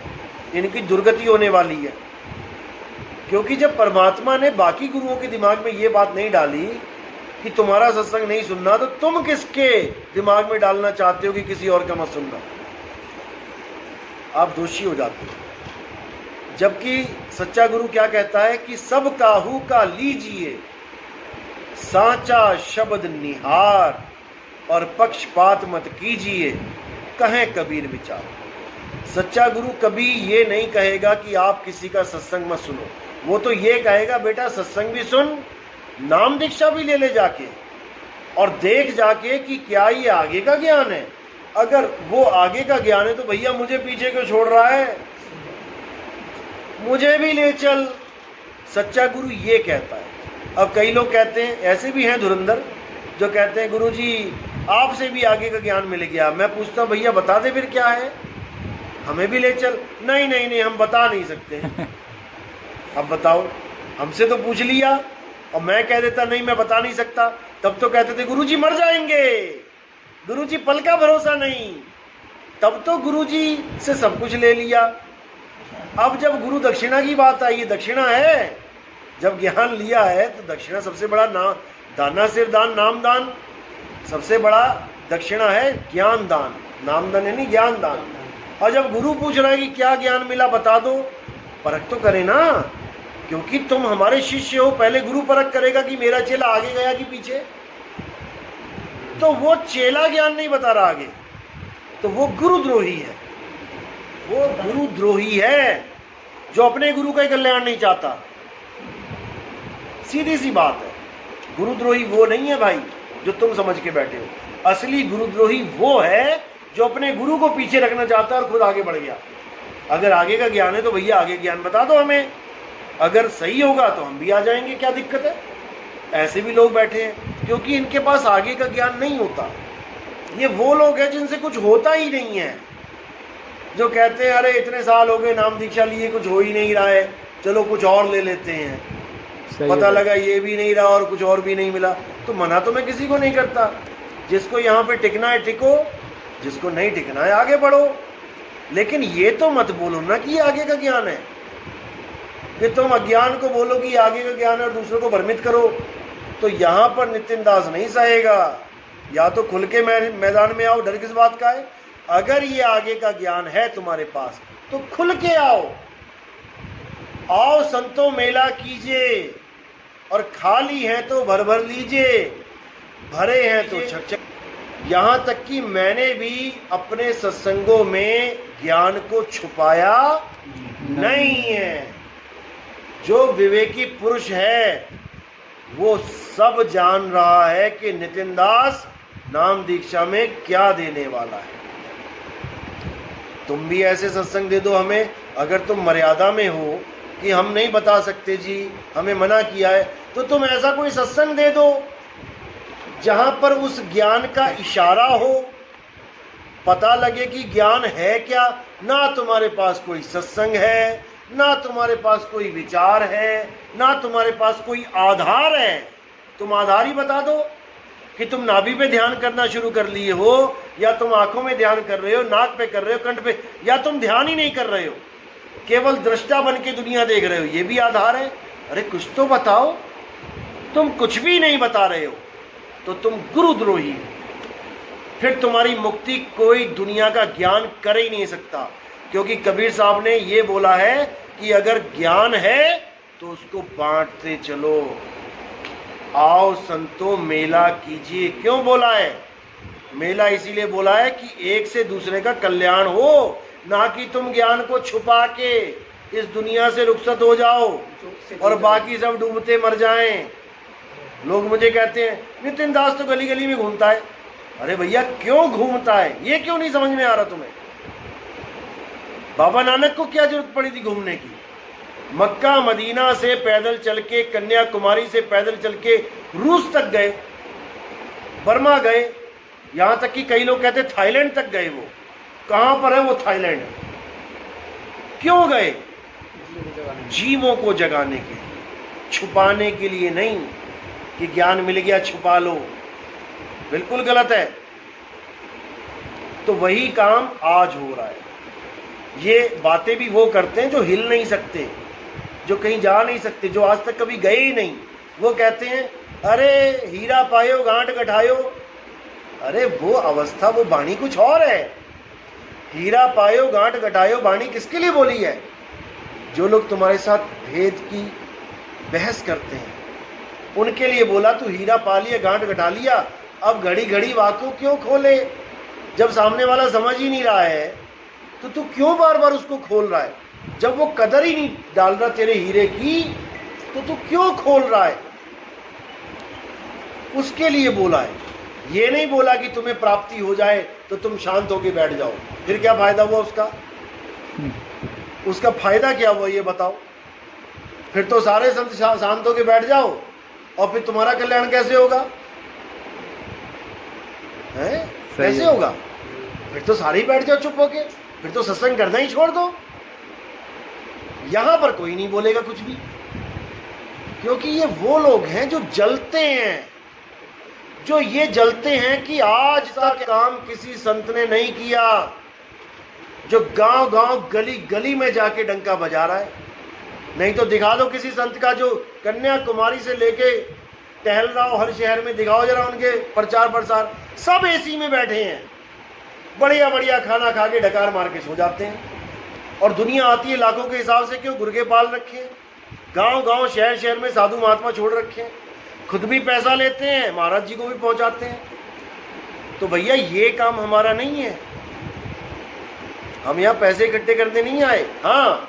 इनकी दुर्गति होने वाली है। क्योंकि जब परमात्मा ने बाकी गुरुओं के दिमाग में ये बात नहीं डाली कि तुम्हारा सत्संग नहीं सुनना, तो तुम किसके दिमाग में डालना चाहते हो कि किसी और का मत सुनना? आप दोषी हो जाते हो। जबकि सच्चा गुरु क्या कहता है कि सब काहू का लीजिए सांचा शब्द निहार और पक्षपात मत कीजिए, कहें कबीर विचार। सच्चा गुरु कभी ये नहीं कहेगा कि आप किसी का सत्संग मत सुनो, वो तो ये कहेगा बेटा सत्संग भी सुन, नाम दीक्षा भी ले ले जाके, और देख जाके कि क्या ये आगे का ज्ञान है। अगर वो आगे का ज्ञान है तो भैया मुझे पीछे क्यों छोड़ रहा है, मुझे भी ले चल। सच्चा गुरु ये कहता है। अब कई लोग कहते हैं, ऐसे भी हैं धुरंधर, जो कहते हैं गुरुजी आपसे भी आगे का ज्ञान मिल गया। मैं पूछता हूँ भैया बता दे फिर क्या है, हमें भी ले चल। नहीं नहीं नहीं, हम बता नहीं सकते। अब बताओ, हमसे तो पूछ लिया और मैं कह देता नहीं मैं बता नहीं सकता, तब तो कहते थे गुरुजी मर जाएंगे, गुरुजी पल का भरोसा नहीं। तब तो गुरुजी से सब कुछ ले लिया। अब जब गुरु दक्षिणा की बात आई, ये दक्षिणा है, जब ज्ञान लिया है तो दक्षिणा सबसे बड़ा नाम, दाना सिर दान नाम दान, सबसे बड़ा दक्षिणा है ज्ञान दान। नाम दान यानी ज्ञान दान। और जब गुरु पूछ रहा है कि क्या ज्ञान मिला बता दो, परख तो करे ना, क्योंकि तुम हमारे शिष्य हो। पहले गुरु परख करेगा कि मेरा चेला आगे गया कि पीछे, तो वो चेला ज्ञान नहीं बता रहा आगे, तो वो गुरुद्रोही है। वो गुरुद्रोही है जो अपने गुरु का कल्याण नहीं चाहता। सीधी सी बात है, गुरुद्रोही वो नहीं है भाई जो तुम समझ के बैठे हो। असली गुरुद्रोही वो है जो अपने गुरु को पीछे रखना चाहता है और खुद आगे बढ़ गया। अगर आगे का ज्ञान है तो भैया आगे ज्ञान बता दो हमें, अगर सही होगा तो हम भी आ जाएंगे, क्या दिक्कत है। ऐसे भी लोग बैठे हैं क्योंकि इनके पास आगे का ज्ञान नहीं होता। ये वो लोग हैं जिनसे कुछ होता ही नहीं है, जो कहते हैं अरे इतने साल हो गए नाम दीक्षा लिए, कुछ हो ही नहीं रहा है, चलो कुछ और ले लेते हैं। पता लगा ये भी नहीं रहा और कुछ और भी नहीं मिला। तो मना तो मैं किसी को नहीं करता, जिसको यहाँ पे टिकना है टिको, जिसको नहीं टिकना है आगे बढ़ो। लेकिन ये तो मत बोलो ना कि ये आगे का ज्ञान है, कि तुम अज्ञान को बोलो कि आगे का ज्ञान है और दूसरों को भ्रमित करो। तो यहाँ पर नितिन दास नहीं सहेगा। या तो खुल के मैदान में आओ, डर किस बात का है। अगर ये आगे का ज्ञान है तुम्हारे पास तो खुल के आओ, आओ संतों मेला कीजिए, और खाली है तो भर भर लीजिए, भरे हैं तो छक छक। यहाँ तक कि मैंने भी अपने सत्संगों में ज्ञान को छुपाया नहीं है। जो विवेकी पुरुष है वो सब जान रहा है कि नितिन दास नाम दीक्षा में क्या देने वाला है। तुम भी ऐसे सत्संग दे दो हमें, अगर तुम मर्यादा में हो कि हम नहीं बता सकते जी, हमें मना किया है, तो तुम ऐसा कोई सत्संग दे दो जहां पर उस ज्ञान का इशारा हो, पता लगे कि ज्ञान है क्या। ना तुम्हारे पास कोई सत्संग है, ना तुम्हारे पास कोई विचार है, ना तुम्हारे पास कोई आधार है। तुम आधार ही बता दो कि तुम नाभि पे ध्यान करना शुरू कर लिए हो, या तुम आंखों में ध्यान कर रहे हो, नाक पे कर रहे हो, कंठ पे, या तुम ध्यान ही नहीं कर रहे हो, केवल दृष्टा बन के दुनिया देख रहे हो, ये भी आधार है। अरे कुछ तो बताओ। तुम कुछ भी नहीं बता रहे हो तो तुम गुरुद्रोही हो। फिर तुम्हारी मुक्ति कोई दुनिया का ज्ञान कर ही नहीं सकता, क्योंकि कबीर साहब ने ये बोला है कि अगर ज्ञान है तो उसको बांटते चलो, आओ संतों मेला कीजिए। क्यों बोला है मेला? इसीलिए बोला है कि एक से दूसरे का कल्याण हो, ना कि तुम ज्ञान को छुपा के इस दुनिया से रुखसत हो जाओ और बाकी सब डूबते मर जाएं। लोग मुझे कहते हैं नितिन दास तो गली गली में घूमता है। अरे भैया क्यों घूमता है, ये क्यों नहीं समझ में आ रहा तुम्हें? बाबा नानक को क्या जरूरत पड़ी थी घूमने की? मक्का मदीना से पैदल चल के, कन्याकुमारी से पैदल चल के रूस तक गए, बर्मा गए, यहां तक कि कई लोग कहते थाईलैंड तक गए। वो कहां पर है वो थाईलैंड? क्यों गए? जीवों को जगाने के लिए, छुपाने के लिए नहीं कि ज्ञान मिल गया छुपा लो, बिल्कुल गलत है। तो वही काम आज हो रहा है। ये बातें भी वो करते हैं जो हिल नहीं सकते, जो कहीं जा नहीं सकते, जो आज तक कभी गए ही नहीं, वो कहते हैं अरे हीरा पायो गांठ गठायो। अरे वो अवस्था, वो वाणी कुछ और है। हीरा पायो गांठ गठायो वाणी किसके लिए बोली है? जो लोग तुम्हारे साथ भेद की बहस करते हैं उनके लिए बोला। तू हीरा पा लिया, गांठ गठा लिया, अब घड़ी घड़ी वाकू क्यों खोले? जब सामने वाला समझ ही नहीं रहा है तो तू क्यों बार बार उसको खोल रहा है? जब वो कदर ही नहीं डाल रहा तेरे हीरे की तो तू क्यों खोल रहा है? उसके लिए बोला है। ये नहीं बोला कि तुम्हें प्राप्ति हो जाए तो तुम शांत होके बैठ जाओ। फिर क्या फायदा हुआ उसका? उसका फायदा क्या हुआ ये बताओ? फिर तो सारे संत शांत होके बैठ जाओ और फिर तुम्हारा कल्याण कैसे होगा? है? कैसे होगा? फिर तो सारे ही बैठ जाओ चुप होके, फिर तो सत्संग करना ही छोड़ दो। यहां पर कोई नहीं बोलेगा कुछ भी, क्योंकि ये वो लोग हैं जो जलते हैं, जो ये जलते हैं कि आज तक काम किसी संत ने नहीं किया, जो गांव गांव गली गली में जाके डंका बजा रहा है। नहीं तो दिखा दो किसी संत का जो कन्याकुमारी से लेके टहल रहा हो हर शहर में, दिखाओ जरा उनके प्रचार प्रसार। सब एसी में बैठे हैं, बढ़िया बढ़िया खाना खा के डकार मार के सो जाते हैं, और दुनिया आती है लाखों के हिसाब से। क्यों? गुर्गे पाल रखे हैं, गांव गांव शहर शहर में साधु महात्मा छोड़ रखे हैं, खुद भी पैसा लेते हैं, महाराज जी को भी पहुंचाते हैं। तो भैया ये काम हमारा नहीं है, हम यहाँ पैसे इकट्ठे करने नहीं आए। हाँ,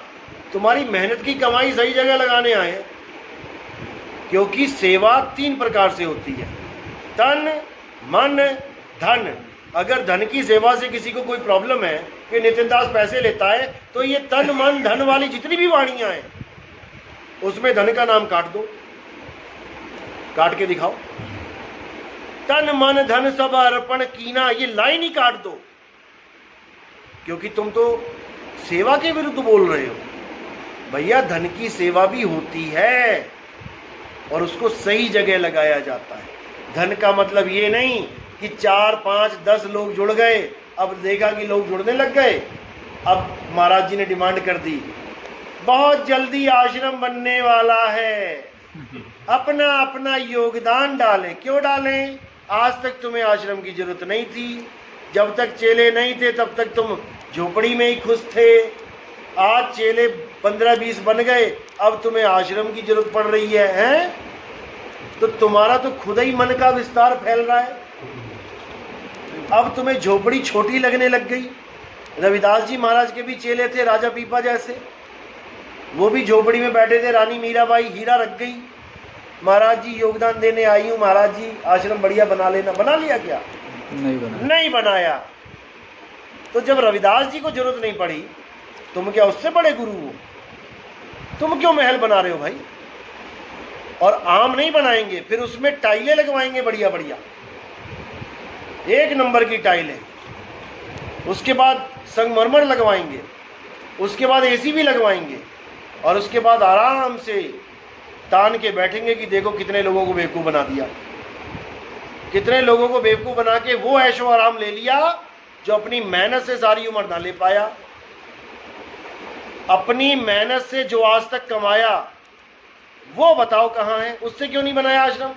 तुम्हारी मेहनत की कमाई सही जगह लगाने आए हैं, क्योंकि सेवा 3 प्रकार से होती है, तन मन धन। अगर धन की सेवा से किसी को कोई प्रॉब्लम है कि नितिन दास पैसे लेता है, तो ये तन मन धन वाली जितनी भी वाणियां हैं उसमें धन का नाम काट दो, काट के दिखाओ। तन मन धन सब अर्पण कीना, ये लाइन ही काट दो, क्योंकि तुम तो सेवा के विरुद्ध बोल रहे हो। भैया धन की सेवा भी होती है और उसको सही जगह लगाया जाता है। धन का मतलब ये नहीं कि 4 5 10 लोग जुड़ गए, अब देखा कि लोग जुड़ने लग गए, अब महाराज जी ने डिमांड कर दी बहुत जल्दी आश्रम बनने वाला है, अपना अपना योगदान डालें। क्यों डालें? आज तक तुम्हें आश्रम की जरूरत नहीं थी, जब तक चेले नहीं थे तब तक तुम झोपड़ी में ही खुश थे। आज चेले 15-20 बन गए, अब तुम्हें आश्रम की जरूरत पड़ रही है, हैं? तो तुम्हारा तो खुद ही मन का विस्तार फैल रहा है। अब तुम्हें झोपड़ी छोटी लगने लग गई। रविदास जी महाराज के भी चेले थे, राजा पीपा जैसे, वो भी झोपड़ी में बैठे थे। रानी मीराबाई हीरा रख गई, महाराज जी योगदान देने आई हूँ, महाराज जी आश्रम बढ़िया बना लेना। बना लिया क्या? नहीं बनाया। तो जब रविदास जी को जरूरत नहीं पड़ी, तुम क्या उससे बड़े गुरु हो? तुम क्यों महल बना रहे हो भाई? और आम नहीं बनाएंगे, फिर उसमें टाइलें लगवाएंगे बढ़िया बढ़िया, 1 नंबर की टाइलें, उसके बाद संगमरमर लगवाएंगे, उसके बाद एसी भी लगवाएंगे, और उसके बाद आराम से तान के बैठेंगे कि देखो कितने लोगों को बेवकूफ़ बना दिया, कितने लोगों को बेवकूफ़ बना के वो ऐशो आराम ले लिया जो अपनी मेहनत से सारी उम्र ना ले पाया। अपनी मेहनत से जो आज तक कमाया वो बताओ कहाँ है? उससे क्यों नहीं बनाया आश्रम?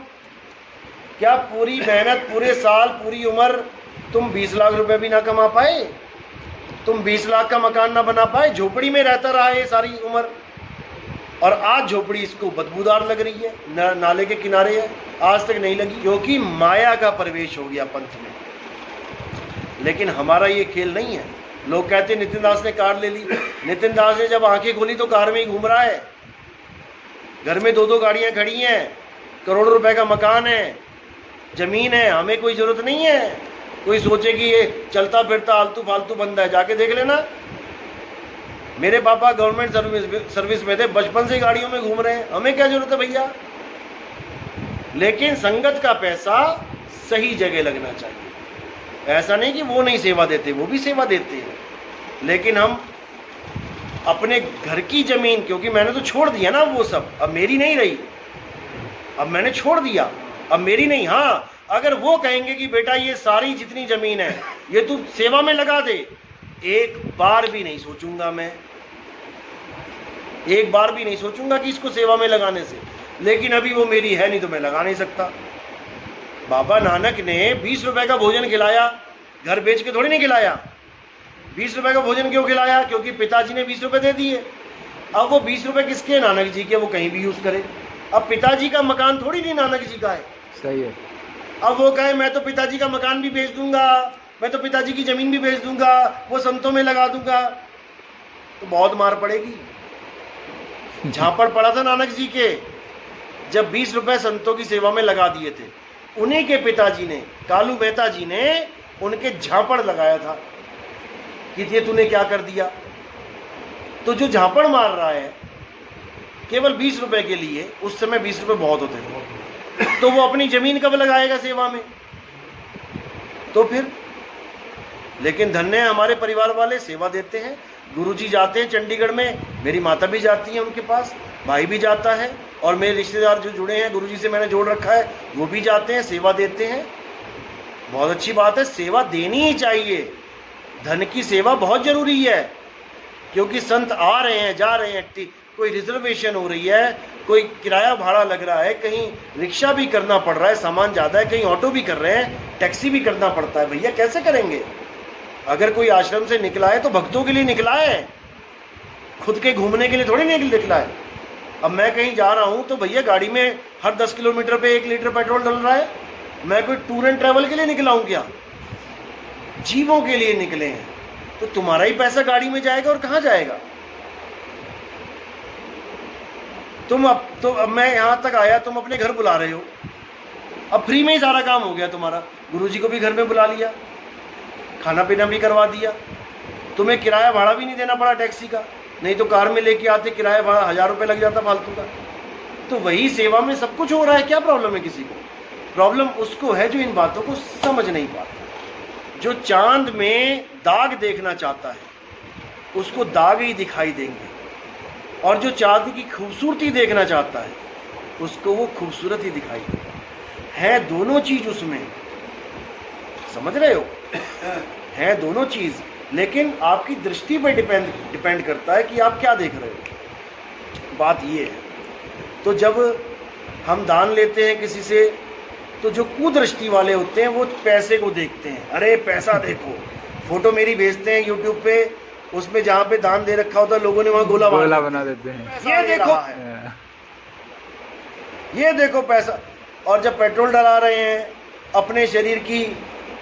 क्या पूरी मेहनत, पूरे साल, पूरी उम्र तुम 20 लाख रुपए भी ना कमा पाए? तुम 20 लाख का मकान ना बना पाए? झोपड़ी में रहता रहा है सारी उम्र, और आज झोपड़ी इसको बदबूदार लग रही है, नाले के किनारे है, आज तक नहीं लगी, क्योंकि माया का प्रवेश हो गया पंथ में। लेकिन हमारा ये खेल नहीं है। लोग कहते हैं नितिन दास ने कार ले ली। नितिन दास ने जब आंखें खोली तो कार में ही घूम रहा है, घर में 2-2 गाड़ियां खड़ी हैं, करोड़ों रुपए का मकान है, जमीन है, हमें कोई जरूरत नहीं है। कोई सोचे कि ये चलता फिरता आलतू फालतू बंदा है, जाके देख लेना। मेरे पापा गवर्नमेंट सर्विस में थे, बचपन से गाड़ियों में घूम रहे हैं, हमें क्या जरूरत है भैया? लेकिन संगत का पैसा सही जगह लगना चाहिए। ऐसा नहीं कि वो नहीं सेवा देते, वो भी सेवा देते हैं, लेकिन हम अपने घर की जमीन, क्योंकि मैंने तो छोड़ दिया ना वो सब, अब मेरी नहीं रही, अब मैंने छोड़ दिया, अब मेरी नहीं। हाँ, अगर वो कहेंगे कि बेटा ये सारी जितनी जमीन है ये तू सेवा में लगा दे, एक बार भी नहीं सोचूंगा मैं। एक बार भी नहीं सोचूंगा कि इसको सेवा में लगाने से, लेकिन अभी वो मेरी है नहीं तो मैं लगा नहीं सकता। बाबा नानक ने 20 रुपए का भोजन खिलाया, घर बेच के थोड़ी नहीं खिलाया। 20 रुपए का भोजन क्यों खिलाया? क्योंकि पिताजी ने 20 रुपए दे दिए। अब वो 20 रुपए किसके? नानक जी के, वो कहीं भी यूज करे। अब पिताजी का मकान थोड़ी नहीं नानक जी का है। सही है। अब वो कहे मैं तो पिताजी का मकान भी बेच दूंगा, मैं तो पिताजी की जमीन भी बेच दूंगा, वो संतों में लगा दूंगा, तो बहुत मार पड़ेगी। झापड़ पड़ा था नानक जी के, जब 20 रुपए संतों की सेवा में लगा दिए थे। उन्हीं के पिताजी ने, कालू मेहता जी ने उनके झापड़ लगाया था कि ये तूने क्या कर दिया। तो जो झापड़ मार रहा है केवल 20 रुपए के लिए, उस समय 20 रुपए बहुत होते थे, तो वो अपनी जमीन कब लगाएगा सेवा में? तो फिर, लेकिन धन्य है हमारे परिवार वाले, सेवा देते हैं। गुरुजी जाते हैं चंडीगढ़ में, मेरी माता भी जाती है उनके पास, भाई भी जाता है, और मेरे रिश्तेदार जो जुड़े हैं गुरुजी से मैंने जोड़ रखा है, वो भी जाते हैं, सेवा देते हैं। बहुत अच्छी बात है, सेवा देनी ही चाहिए। धन की सेवा बहुत जरूरी है, क्योंकि संत आ रहे हैं, जा रहे हैं, कोई रिजर्वेशन हो रही है, कोई किराया भाड़ा लग रहा है, कहीं रिक्शा भी करना पड़ रहा है, सामान ज़्यादा है, कहीं ऑटो भी कर रहे हैं, टैक्सी भी करना पड़ता है। भैया कैसे करेंगे? अगर कोई आश्रम से निकला है तो भक्तों के लिए निकला है, खुद के घूमने के लिए थोड़ी नहीं निकला है। अब मैं कहीं जा रहा हूँ तो भैया गाड़ी में हर 10 किलोमीटर पे 1 लीटर पेट्रोल डल रहा है। मैं कोई टूर एंड ट्रैवल के लिए निकला हूँ क्या? जीवों के लिए निकले हैं। तो तुम्हारा ही पैसा गाड़ी में जाएगा और कहाँ जाएगा? अब मैं यहाँ तक आया, तुम अपने घर बुला रहे हो, अब फ्री में ही सारा काम हो गया तुम्हारा। गुरुजी को भी घर में बुला लिया, खाना पीना भी करवा दिया, तुम्हें किराया भाड़ा भी नहीं देना पड़ा टैक्सी का, नहीं तो कार में लेके आते किराया भाड़ा 1000 रुपये लग जाता फालतू का। तो वही सेवा में सब कुछ हो रहा है, क्या प्रॉब्लम है किसी को? प्रॉब्लम उसको है जो इन बातों को समझ नहीं पाता। जो चांद में दाग देखना चाहता है उसको दाग ही दिखाई देंगे, और जो चांद की खूबसूरती देखना चाहता है उसको वो खूबसूरत ही दिखाई देगा। है दोनों चीज उसमें, समझ रहे हो? है दोनों चीज, लेकिन आपकी दृष्टि पर डिपेंड करता है कि आप क्या देख रहे हो। बात ये है। तो जब हम दान लेते हैं किसी से, तो जो कुदृष्टि वाले होते हैं वो पैसे को देखते हैं, अरे पैसा देखो, फोटो मेरी भेजते हैं यूट्यूब पे, उसमें जहाँ पे दान दे रखा होता है लोगों ने वहाँ गोला बना देते हैं, ये देखो ये देखो पैसा। और जब पेट्रोल डला रहे हैं, अपने शरीर की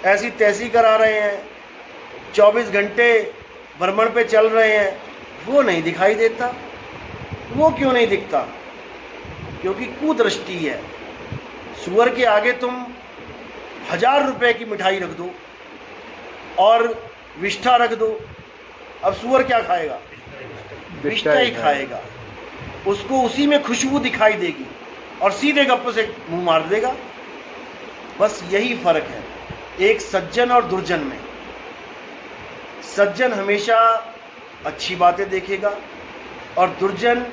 ऐसी तैसी करा रहे हैं, 24 घंटे भ्रमण पे चल रहे हैं, वो नहीं दिखाई देता। वो क्यों नहीं दिखता? क्योंकि कुदृष्टि है। सुअर के आगे तुम 1000 रुपए की मिठाई रख दो और विष्ठा रख दो, अब सुअर क्या खाएगा? विष्ठा ही खाएगा। उसको उसी में खुशबू दिखाई देगी और सीधे गप्पे से मुंह मार देगा। बस यही फर्क है एक सज्जन और दुर्जन में। सज्जन हमेशा अच्छी बातें देखेगा और दुर्जन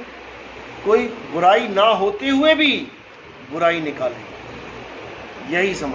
कोई बुराई ना होते हुए भी बुराई निकालेगा। यही समझ।